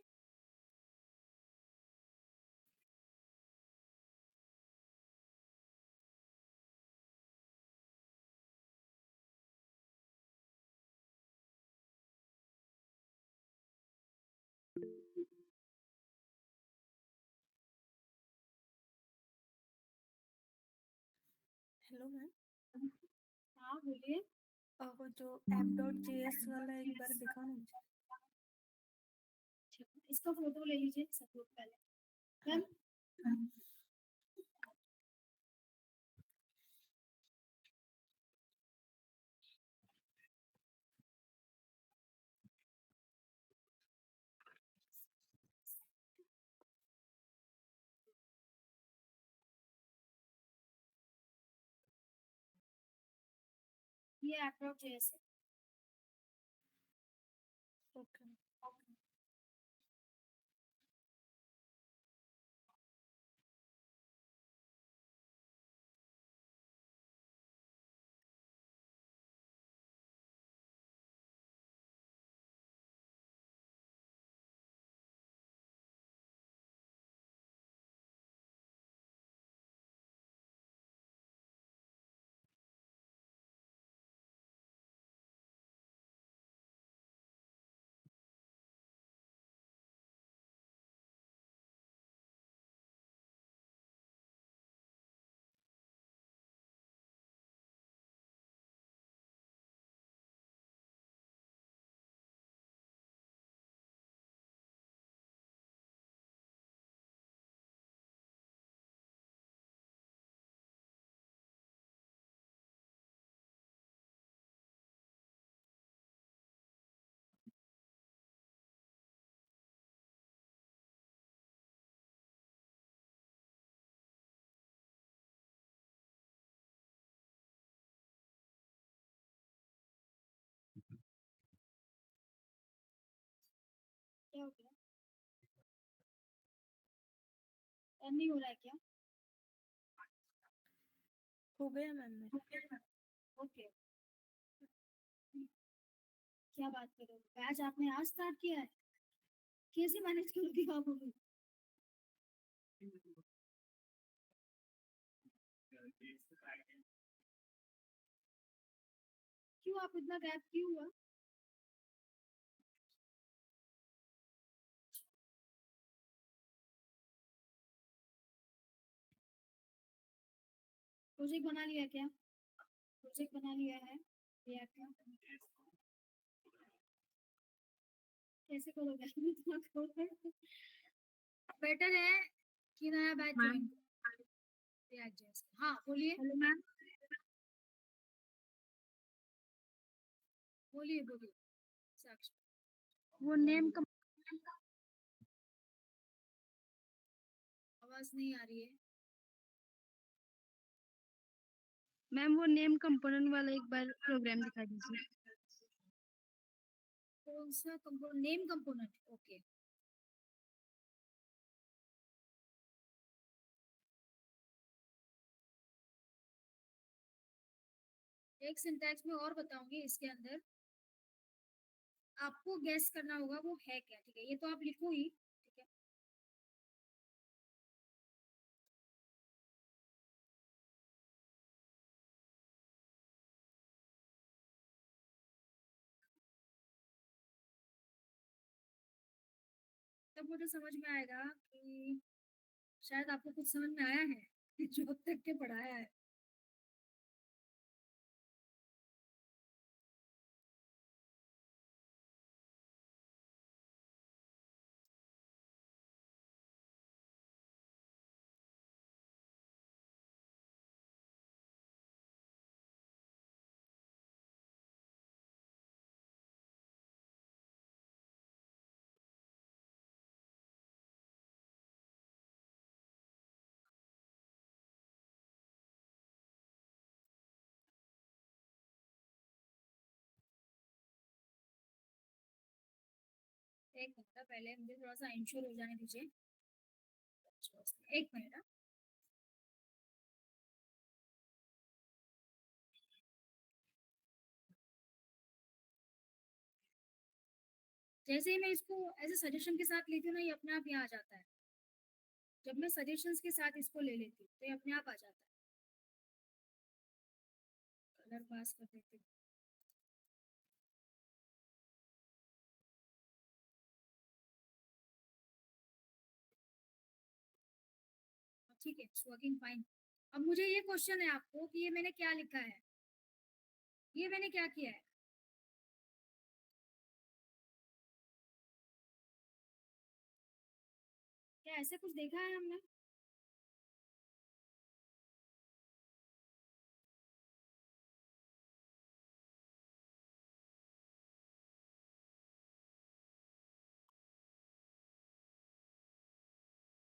Hello ma'am. हाँ बोलिए। वो जो app.js वाला एक बार दिखाओ ना मुझे। इसका फोटो ले लीजिए सब लोग पहले। हाँ। मैम ये app.js है। ओके। क्या हो गया? रन नहीं हो रहा है क्या? हो गया मैम मेरा। ओके। क्या बात कर रहे हो? बैच आपने आज स्टार्ट किया है? कैसे मैनेज कर दिया आप लोग? क्यों आप इतना गैप क्यों हुआ? प्रोजेक्ट बना लिया क्या? प्रोजेक्ट बना लिया है React का? कैसे करोगे? इतना करोगे? बेटर है कि नया बैच ज्वाइन React JS का। हाँ बोलिए। Hello ma'am. बोलिए बोलिए साक्षी। वो नेम आवाज नहीं आ रही है। मैम वो नेम कंपोनेंट वाला एक बार प्रोग्राम दिखा दीजिए। कौन सा कंपोनेंट? Name component. ओके। एक सिंटैक्स में और बताऊंगी इसके अंदर, आपको गेस करना होगा वो है क्या। ठीक है, ये तो आप लिखो ही। ठीक है, तब मुझे समझ में आएगा कि शायद आपको कुछ समझ में आया है जो अब तक के पढ़ाया है। एक मिनट, पहले मुझे थोड़ा सा इंश्योर हो जाने दीजिए। एक मिनट। जैसे ही मैं इसको एज ए सजेशन के साथ लेती हूँ ना, ये अपने आप यहाँ आ जाता है। जब मैं सजेशंस के साथ इसको ले लेती हूँ तो ये अपने आप आ जाता है। कलर पास कर देती हूँ। ठीक है, इट्स वर्किंग फाइन। अब मुझे ये क्वेश्चन है आपको कि ये मैंने क्या लिखा है, ये मैंने क्या किया है। क्या ऐसे कुछ देखा है हमने?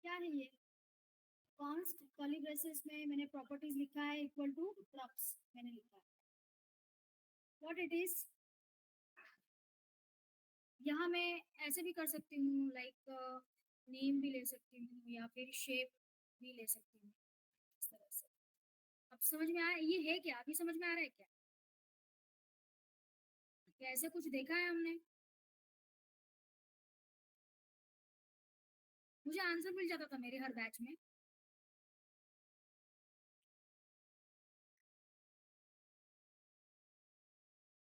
क्या है ये? कॉन्स्ट कर्ली ब्रेसेस में मैंने प्रॉपर्टीज लिखा है इक्वल टू प्रॉप्स मैंने लिखा है। What it is? यहाँ मैं ऐसे भी कर सकती हूँ, लाइक नेम भी ले सकती हूँ या फिर शेप भी ले सकती हूँ, इस तरह से। अब समझ में आया ये है क्या? अभी समझ में आ रहा है क्या? क्या ऐसे कुछ देखा है हमने? मुझे आंसर मिल जाता था मेरे हर बैच में।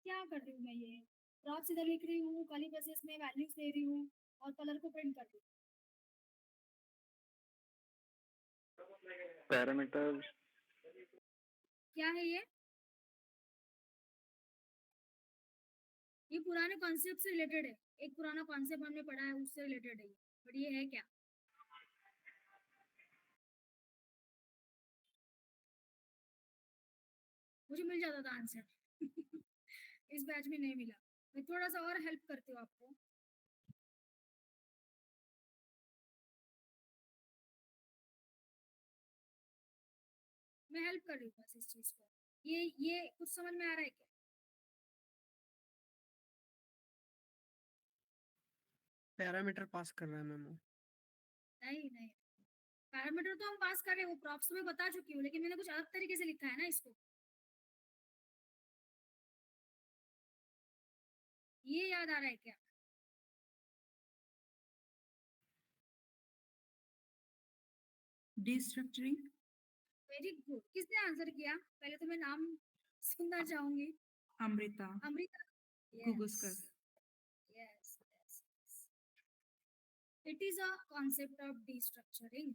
क्या कर रही हूँ मैं? ये प्रॉप्स इधर लिख रही हूँ, कर्ली ब्रेसेस में वैल्यूज दे रही हूँ और कलर को प्रिंट कर रही हूँ। पैरामीटर क्या है ये? ये पुराने कॉन्सेप्ट से रिलेटेड है। एक पुराना कॉन्सेप्ट हमने पढ़ा है, उससे रिलेटेड है ये। बट ये है क्या? मुझे मिल जाता था आंसर इस बैच में नहीं मिला। मैं थोड़ा सा और हेल्प करती हूँ आपको। मैं हेल्प कर रही हूँ बस इस चीज को। ये कुछ समझ में आ रहा है क्या? पैरामीटर पास कर रहा है मेमो। नहीं नहीं, पैरामीटर तो हम पास कर रहे हैं, वो प्रॉप्स में बता चुकी हूँ, लेकिन मैंने कुछ अलग तरीके से लिखा है ना इसको। ये याद आ रहा है क्या? डिस्ट्रक्चरिंग। Very good. किसने आंसर किया? पहले तो मैं नाम सुनना चाहूंगी। Amruta Amruta. Guguskar. Yes yes. It is a concept of destructuring.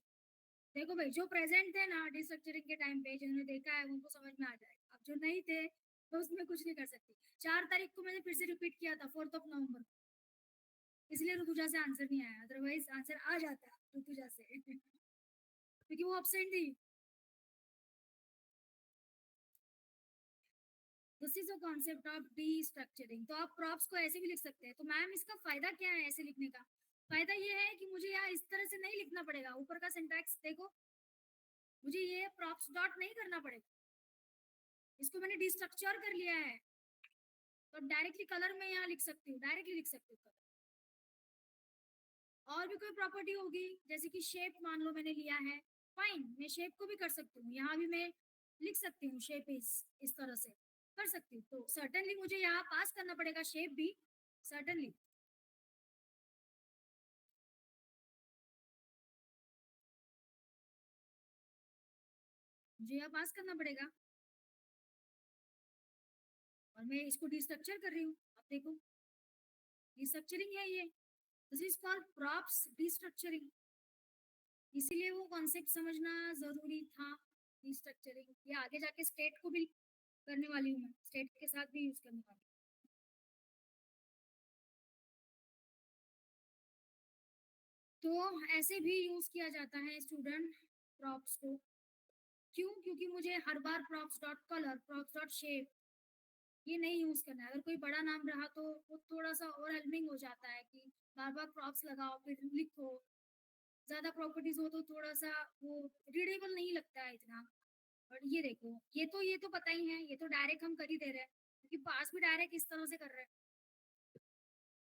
देखो भाई, जो प्रेजेंट थे ना डिस्ट्रक्चरिंग के टाइम पे, जिन्होंने देखा है उनको समझ में आ जाएगा। अब जो नहीं थे तो उसमें कुछ नहीं कर सकती। 4 तारीख को मैंने फिर से रिपीट किया था, 4 नवंबर को, इसलिए ऋतुजा से आंसर नहीं आया, अदरवाइज आंसर आ जाता ऋतुजा से क्योंकि वो अपसेंट थी। This is a concept of destructuring. तो आप प्रॉप्स को ऐसे भी लिख सकते हैं। तो मैम इसका फायदा क्या है ऐसे लिखने का? फायदा ये है कि मुझे यहाँ इस तरह से नहीं लिखना पड़ेगा। ऊपर का सिंटैक्स देखो, मुझे ये प्रॉप्स डॉट नहीं करना पड़ेगा। इसको मैंने डिस्ट्रक्चर कर लिया है, तो डायरेक्टली कलर में यहाँ लिख सकती हूँ, डायरेक्टली लिख सकती हूँ कलर। और भी कोई प्रॉपर्टी होगी, जैसे कि शेप मान लो मैंने लिया है, फाइन, मैं शेप को भी कर सकती हूँ। यहाँ भी मैं लिख सकती हूँ शेप इस तरह से कर सकती हूँ। तो सर्टेनली मुझे यहाँ पास करना पड़ेगा शेप भी, सर्टेनली। मुझे यहाँ पास करना पड़ेगा और मैं इसको डिस्ट्रक्चर कर रही हूँ। अब देखो, डिस्ट्रक्चरिंग है ये। This is called props destructuring. इसीलिए वो कॉन्सेप्ट समझना जरूरी था, डिस्ट्रक्चरिंग। ये आगे जाके स्टेट को भी करने वाली हूँ मैं, स्टेट के साथ भी यूज करने वाली हूँ। तो ऐसे भी यूज किया जाता है स्टूडेंट प्रॉप्स को। क्यों? क्योंकि मुझे हर बार props dot colour, props dot shape ये नहीं यूज करना है। अगर कोई बड़ा नाम रहा तो वो थोड़ा सा ओवरवेलमिंग हो जाता है कि बार बार प्रॉप्स लगाओ फिर लिखो। ज्यादा प्रॉपर्टीज हो तो थोड़ा सा वो रीडेबल नहीं लगता है इतना। और ये देखो, ये तो पता ही है, ये तो डायरेक्ट हम कर ही दे रहे हैं, क्योंकि पास भी डायरेक्ट इस तरह से कर रहे हैं,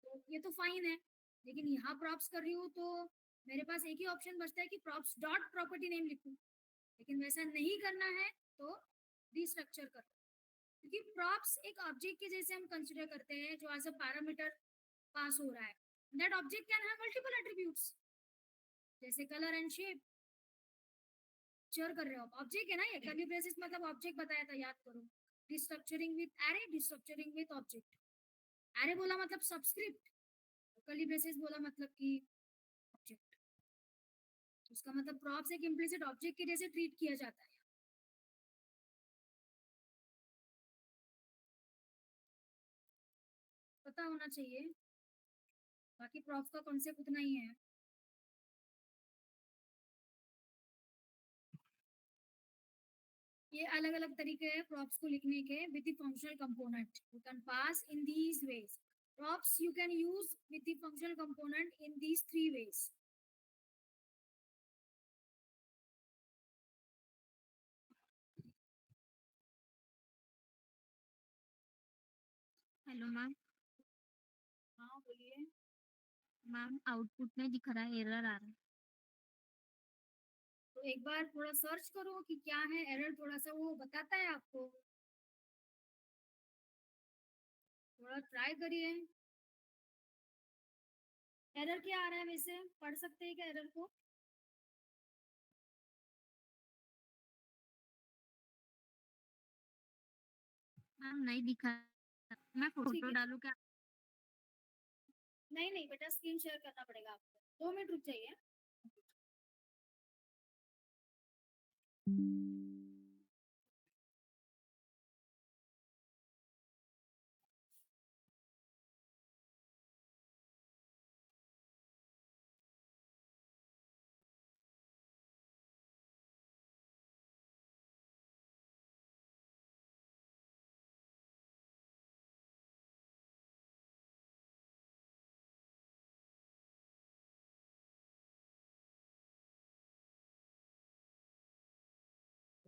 तो ये तो फाइन है। लेकिन यहाँ प्रॉप्स कर रही हूँ तो मेरे पास एक ही ऑप्शन बचता है कि प्रॉप्स डॉट प्रॉपर्टी नेम लिखूं। लेकिन वैसा नहीं करना है तो डिस्ट्रक्चर कर, क्योंकि प्रॉप्स एक ऑब्जेक्ट के जैसे हम कंसिडर करते हैं जो एज अ पैरामीटर पास हो रहा है। That object can have multiple attributes, जैसे कलर एंड शेप। शेयर कर रहे हो आप, ऑब्जेक्ट है ना ये, कर्ली ब्रेसेस मतलब ऑब्जेक्ट बताया था, याद करो। Destructuring with array, destructuring with object. Array बोला मतलब सबस्क्रिप्ट, कर्ली ब्रेसेस बोला मतलब कि ऑब्जेक्ट। उसका मतलब प्रॉप्स एक इम्प्लिसिट ऑब्जेक्ट के जैसे ट्रीट किया जाता है। पता होना चाहिए, बाकी प्रॉप्स का कॉन्सेप्ट उतना ही है। ये अलग अलग तरीके हैं प्रॉप्स को लिखने के with the functional component. You can pass in these ways. Props you can use with the functional component in these 3 ways. Hello ma'am. हाँ बोलिए। मैम आउटपुट नहीं दिख रहा है, एरर आ रहा है। तो एक बार थोड़ा सर्च करो कि क्या है एरर, थोड़ा सा वो बताता है आपको, थोड़ा ट्राई करिए। एरर क्या आ रहा है वैसे, पढ़ सकते हैं क्या एरर को? मैम नहीं दिखा, मैं ठीक फोटो है, डालूं क्या? नहीं नहीं बेटा, स्क्रीन शेयर करना पड़ेगा आपको, 2 मिनट रुक जाइए।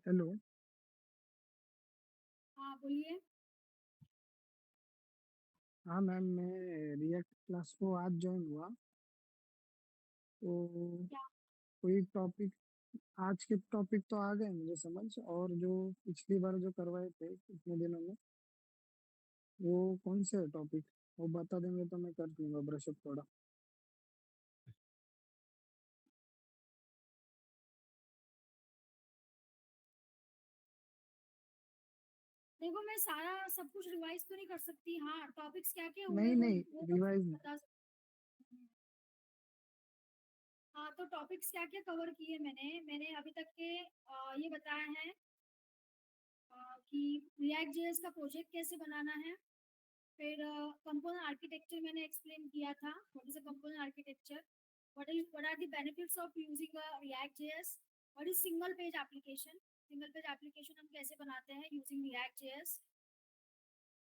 हेलो। हाँ बोलिए। हाँ मैम, मैं रिएक्ट क्लास को आज ज्वाइन हुआ, तो क्या? कोई टॉपिक, आज के टॉपिक तो आ गए मुझे समझ, और जो पिछली बार जो करवाए थे इतने दिनों में, वो कौन से टॉपिक, वो बता देंगे तो मैं कर दूंगा ब्रशअप थोड़ा। देखो मैं सारा सब कुछ रिवाइज तो नहीं कर सकती। हाँ टॉपिक्स क्या क्या हुए नहीं वो नहीं, वो रिवाइज नहीं। बता हाँ तो टॉपिक्स क्या क्या कवर किए मैंने अभी तक के ये बताया है कि रिएक्ट जेएस का प्रोजेक्ट कैसे बनाना है। फिर कंपोनेंट आर्किटेक्चर मैंने एक्सप्लेन किया था, what is a component architecture, what are the benefits of using React JS, what is single page application, single page application हम कैसे बनाते हैं यूजिंग रिएक्ट जेएस।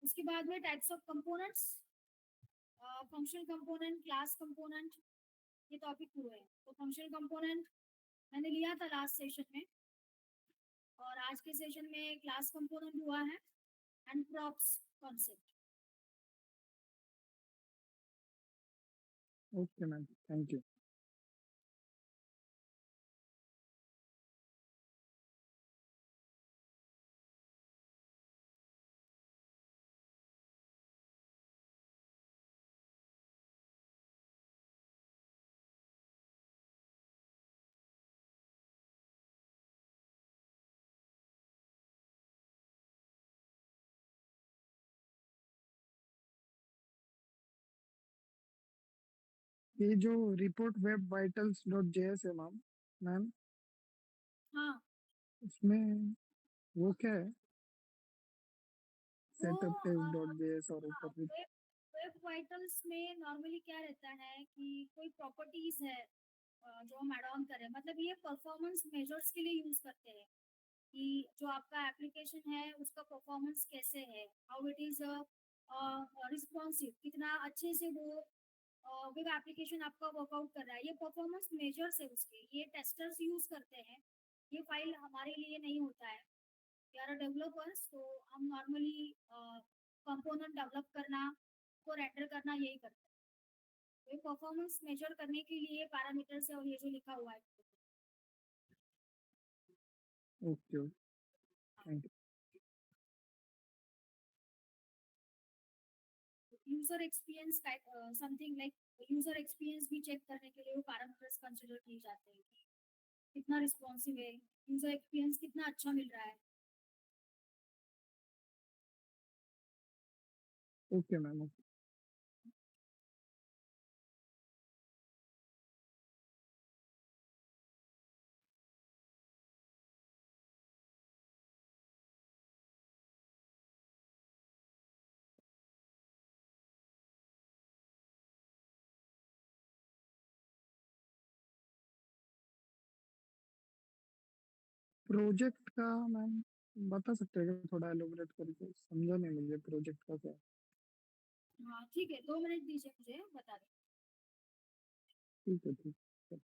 उसके बाद में types of components, functional component, class component, ये टॉपिक हुए हैं। तो फंक्शनल कंपोनेंट मैंने लिया था लास्ट सेशन में, और आज के सेशन में क्लास कंपोनेंट हुआ है and props concept. Okay ma'am, thank you. ये जो report web vitals dot JS है मैम, मैम हाँ उसमें वो क्या है, वो सेटअप टेस्ट डॉट जेएस और ऊपर भी। वेब वेब वाइटल्स में नॉर्मली क्या रहता है कि कोई प्रॉपर्टीज है जो हम ऐड ऑन करें, मतलब ये परफॉर्मेंस मेजर्स के लिए यूज करते हैं कि जो आपका एप्लीकेशन है उसका परफॉर्मेंस कैसे है, हाउ इट इज रिस्पॉन्सिव, कितना अच्छे से वो वेब एप्लीकेशन आपका वर्कआउट कर रहा है। ये परफॉर्मेंस मेजर्स है उसके, ये टेस्टर्स यूज करते हैं। ये फाइल हमारे लिए नहीं होता है, वी आर डेवलपर्स, तो हम नॉर्मली कंपोनेंट डेवलप करना, को रेंडर करना यही करते हैं। तो ये परफॉर्मेंस मेजर करने के लिए पैरामीटर्स है, और ये जो लिखा हुआ है। Okay, thank you. User experience something like user experience भी चेक करने के लिए वो पैरामीटर्स कंसिडर किए जाते हैं कि कितना रिस्पॉन्सिव है, यूजर एक्सपीरियंस कितना अच्छा मिल रहा है। Okay ma'am. प्रोजेक्ट का मैम बता सकते हैं क्या, थोड़ा एलोबरेट करके, समझा नहीं मुझे प्रोजेक्ट का क्या। हाँ ठीक है, 2 मिनट दीजिए मुझे बता दें। ठीक है ठीक है।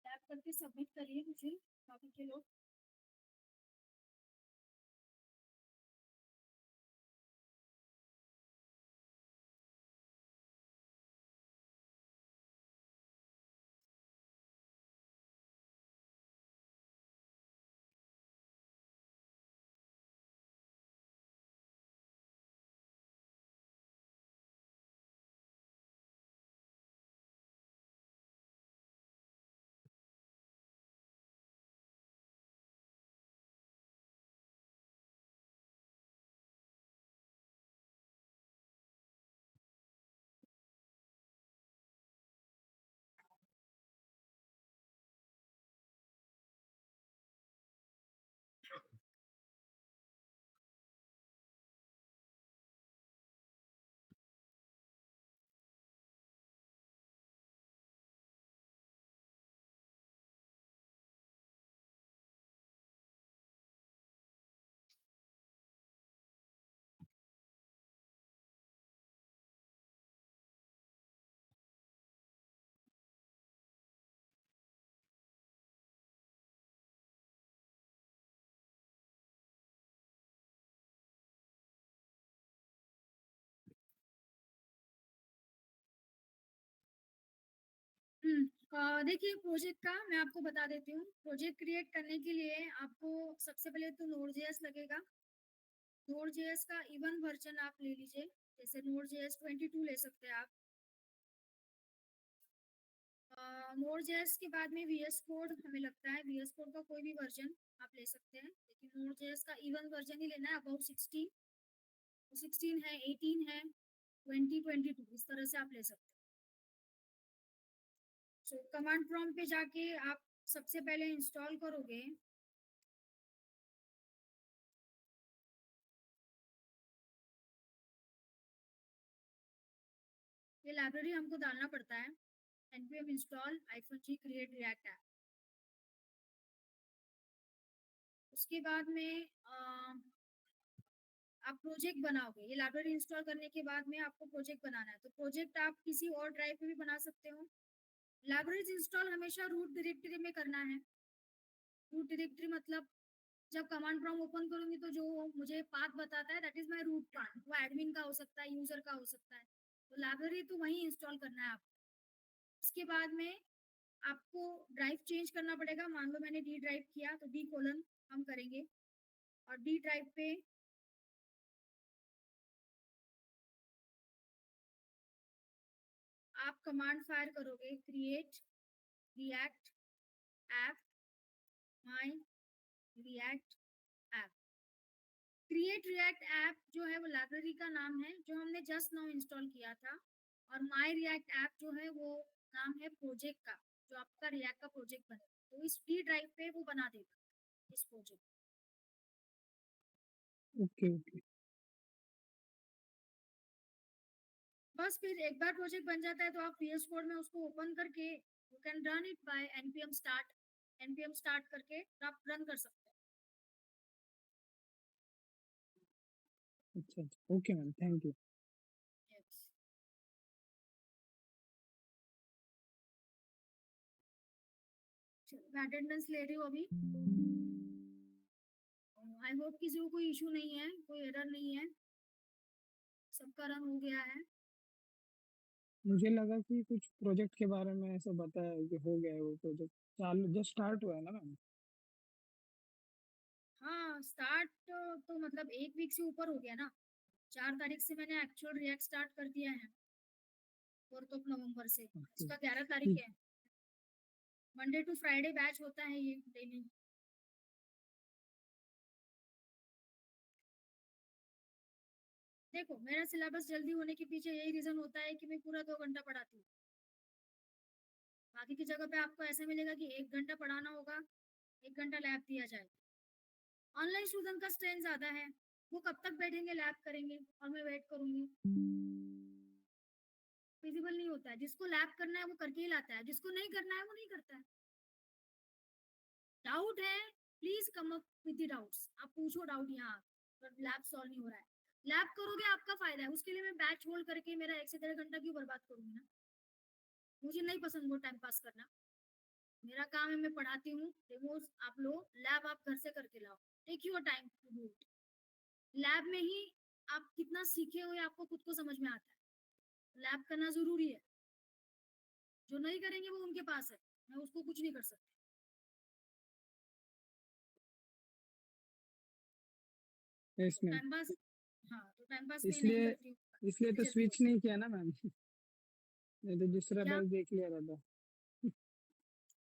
टैप करके सबमिट करिए मुझे बाकी के लोग। देखिए प्रोजेक्ट का मैं आपको बता देती हूँ। प्रोजेक्ट क्रिएट करने के लिए आपको सबसे पहले तो नोड.जेएस लगेगा। नोड.जेएस का इवन वर्जन आप ले लीजिए, जैसे नोड.जेएस 22 ले सकते हैं आप। नोड.जेएस के बाद में वीएस कोड हमें लगता है, वीएस कोड का कोई भी वर्जन आप ले सकते हैं, लेकिन नोड.जेएस का इवन वर्जन ही लेना है। अबाउट 16 है, 18 है, 20, 22 इस तरह से आप ले सकते हैं। सो कमांड प्रॉम्प्ट पे जाके आप सबसे पहले इंस्टॉल करोगे ये लाइब्रेरी हमको डालना पड़ता है, npm install -g create react app। उसके बाद में आप प्रोजेक्ट बनाओगे। ये लाइब्रेरी इंस्टॉल करने के बाद में आपको प्रोजेक्ट बनाना है, तो प्रोजेक्ट आप किसी और ड्राइव पे भी बना सकते हो। लाइब्रेरीज इंस्टॉल हमेशा रूट डायरेक्टरी में करना है। रूट डायरेक्टरी मतलब जब कमांड प्रॉम्प्ट ओपन करूंगी तो जो मुझे पाथ बताता है that is my root path. वो एडमिन का हो सकता है, यूजर का हो सकता है, तो लाइब्रेरी तो वहीं इंस्टॉल करना है आपको। उसके बाद में आपको ड्राइव चेंज करना पड़ेगा। मान लो मैंने डी ड्राइव किया तो डी कोलन हम करेंगे, और डी ड्राइव पे आप कमांड फायर करोगे create react app my react app. Create react app जो है वो लाइब्रेरी का नाम है जो हमने जस्ट नाउ इंस्टॉल किया था, और माई रिएक्ट ऐप जो है वो नाम है प्रोजेक्ट का, जो आपका रिएक्ट का प्रोजेक्ट बनेगा। तो इस डी ड्राइव पे वो बना देगा इस प्रोजेक्ट। Okay, okay. बस फिर एक बार प्रोजेक्ट बन जाता है तो आप VS कोड में उसको ओपन करके you can run it by npm start करके आप रन कर सकते हैं। अच्छा, अच्छा। Okay ma'am, thank you. Yes. चलो, मैं अटेंडेंस ले रही हूँ अभी। आई होप किसी को कोई इशू नहीं है, कोई एरर नहीं है, सबका रन हो गया है। मुझे लगा कि कुछ प्रोजेक्ट के बारे में ऐसा बताया है कि हो गया है वो प्रोजेक्ट, चालू जस्ट स्टार्ट हुआ है ना मैम? हाँ, स्टार्ट तो मतलब 1 वीक से ऊपर हो गया ना। 4 तारीख से मैंने एक्चुअल रिएक्ट स्टार्ट कर दिया है, 4 नवंबर से। ओके, इसका 11 तारीख ठीक। है। मंडे टू फ्राइडे बैच होता है ये डेली। देखो, मेरा सिलेबस जल्दी होने के पीछे यही रीजन होता है कि मैं पूरा 2 घंटा पढ़ाती हूँ। बाकी की जगह पे आपको ऐसा मिलेगा कि 1 घंटा पढ़ाना होगा, 1 घंटा लैब दिया जाएगा। ऑनलाइन स्टूडेंट का स्ट्रेंथ ज्यादा है, वो कब तक बैठेंगे लैब करेंगे और मैं वेट करूंगी, फिजिबल नहीं होता है। जिसको लैब करना है वो करके ही लाता है, जिसको नहीं करना है वो नहीं करता है। डाउट है, please come up with the doubts. आप पूछो डाउट यहाँ, पर लैब सॉल्व नहीं हो रहा है। लैब करोगे आपका फायदा है, उसके लिए मैं बैच होल्ड करके मेरा 1 से 1.5 घंटा क्यों बर्बाद करूंगी ना। मुझे नहीं पसंद वो टाइम पास करना। मेरा काम है मैं पढ़ाती हूँ, डेमोस आप लो, लैब आप घर से करके लाओ। Take your time to do it. Lab में ही आप कितना सीखे हो ये आपको खुद को समझ में आता है। लैब करना जरूरी है, जो नहीं करेंगे वो उनके पास है, मैं उसको कुछ नहीं कर सकती। Yes ma'am. टाइम पास, हाँ, तो टाइम पास मैं नहीं इसलिए करती हूँ, इसलिए जल्दी तो जल्दी स्विच होता नहीं किया ना मैम। नहीं तो दूसरा है। क्या? बैच देख लिया रहता।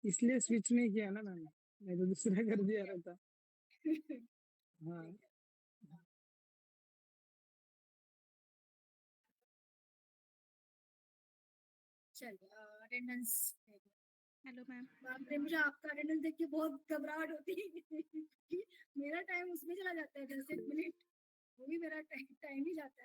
इसलिए स्विच नहीं किया ना मैम, नहीं तो दूसरा कर दिया रहता। हाँ। चलिए, अटेंडेंस। Hello ma'am. बाप रे, मुझे आपका अटेंडेंस देख के बहुत घबराहट होती है। मेरा टाइम उसमें चला जाता है 10 मिनट, वो भी मेरा टाइम ही जाता है।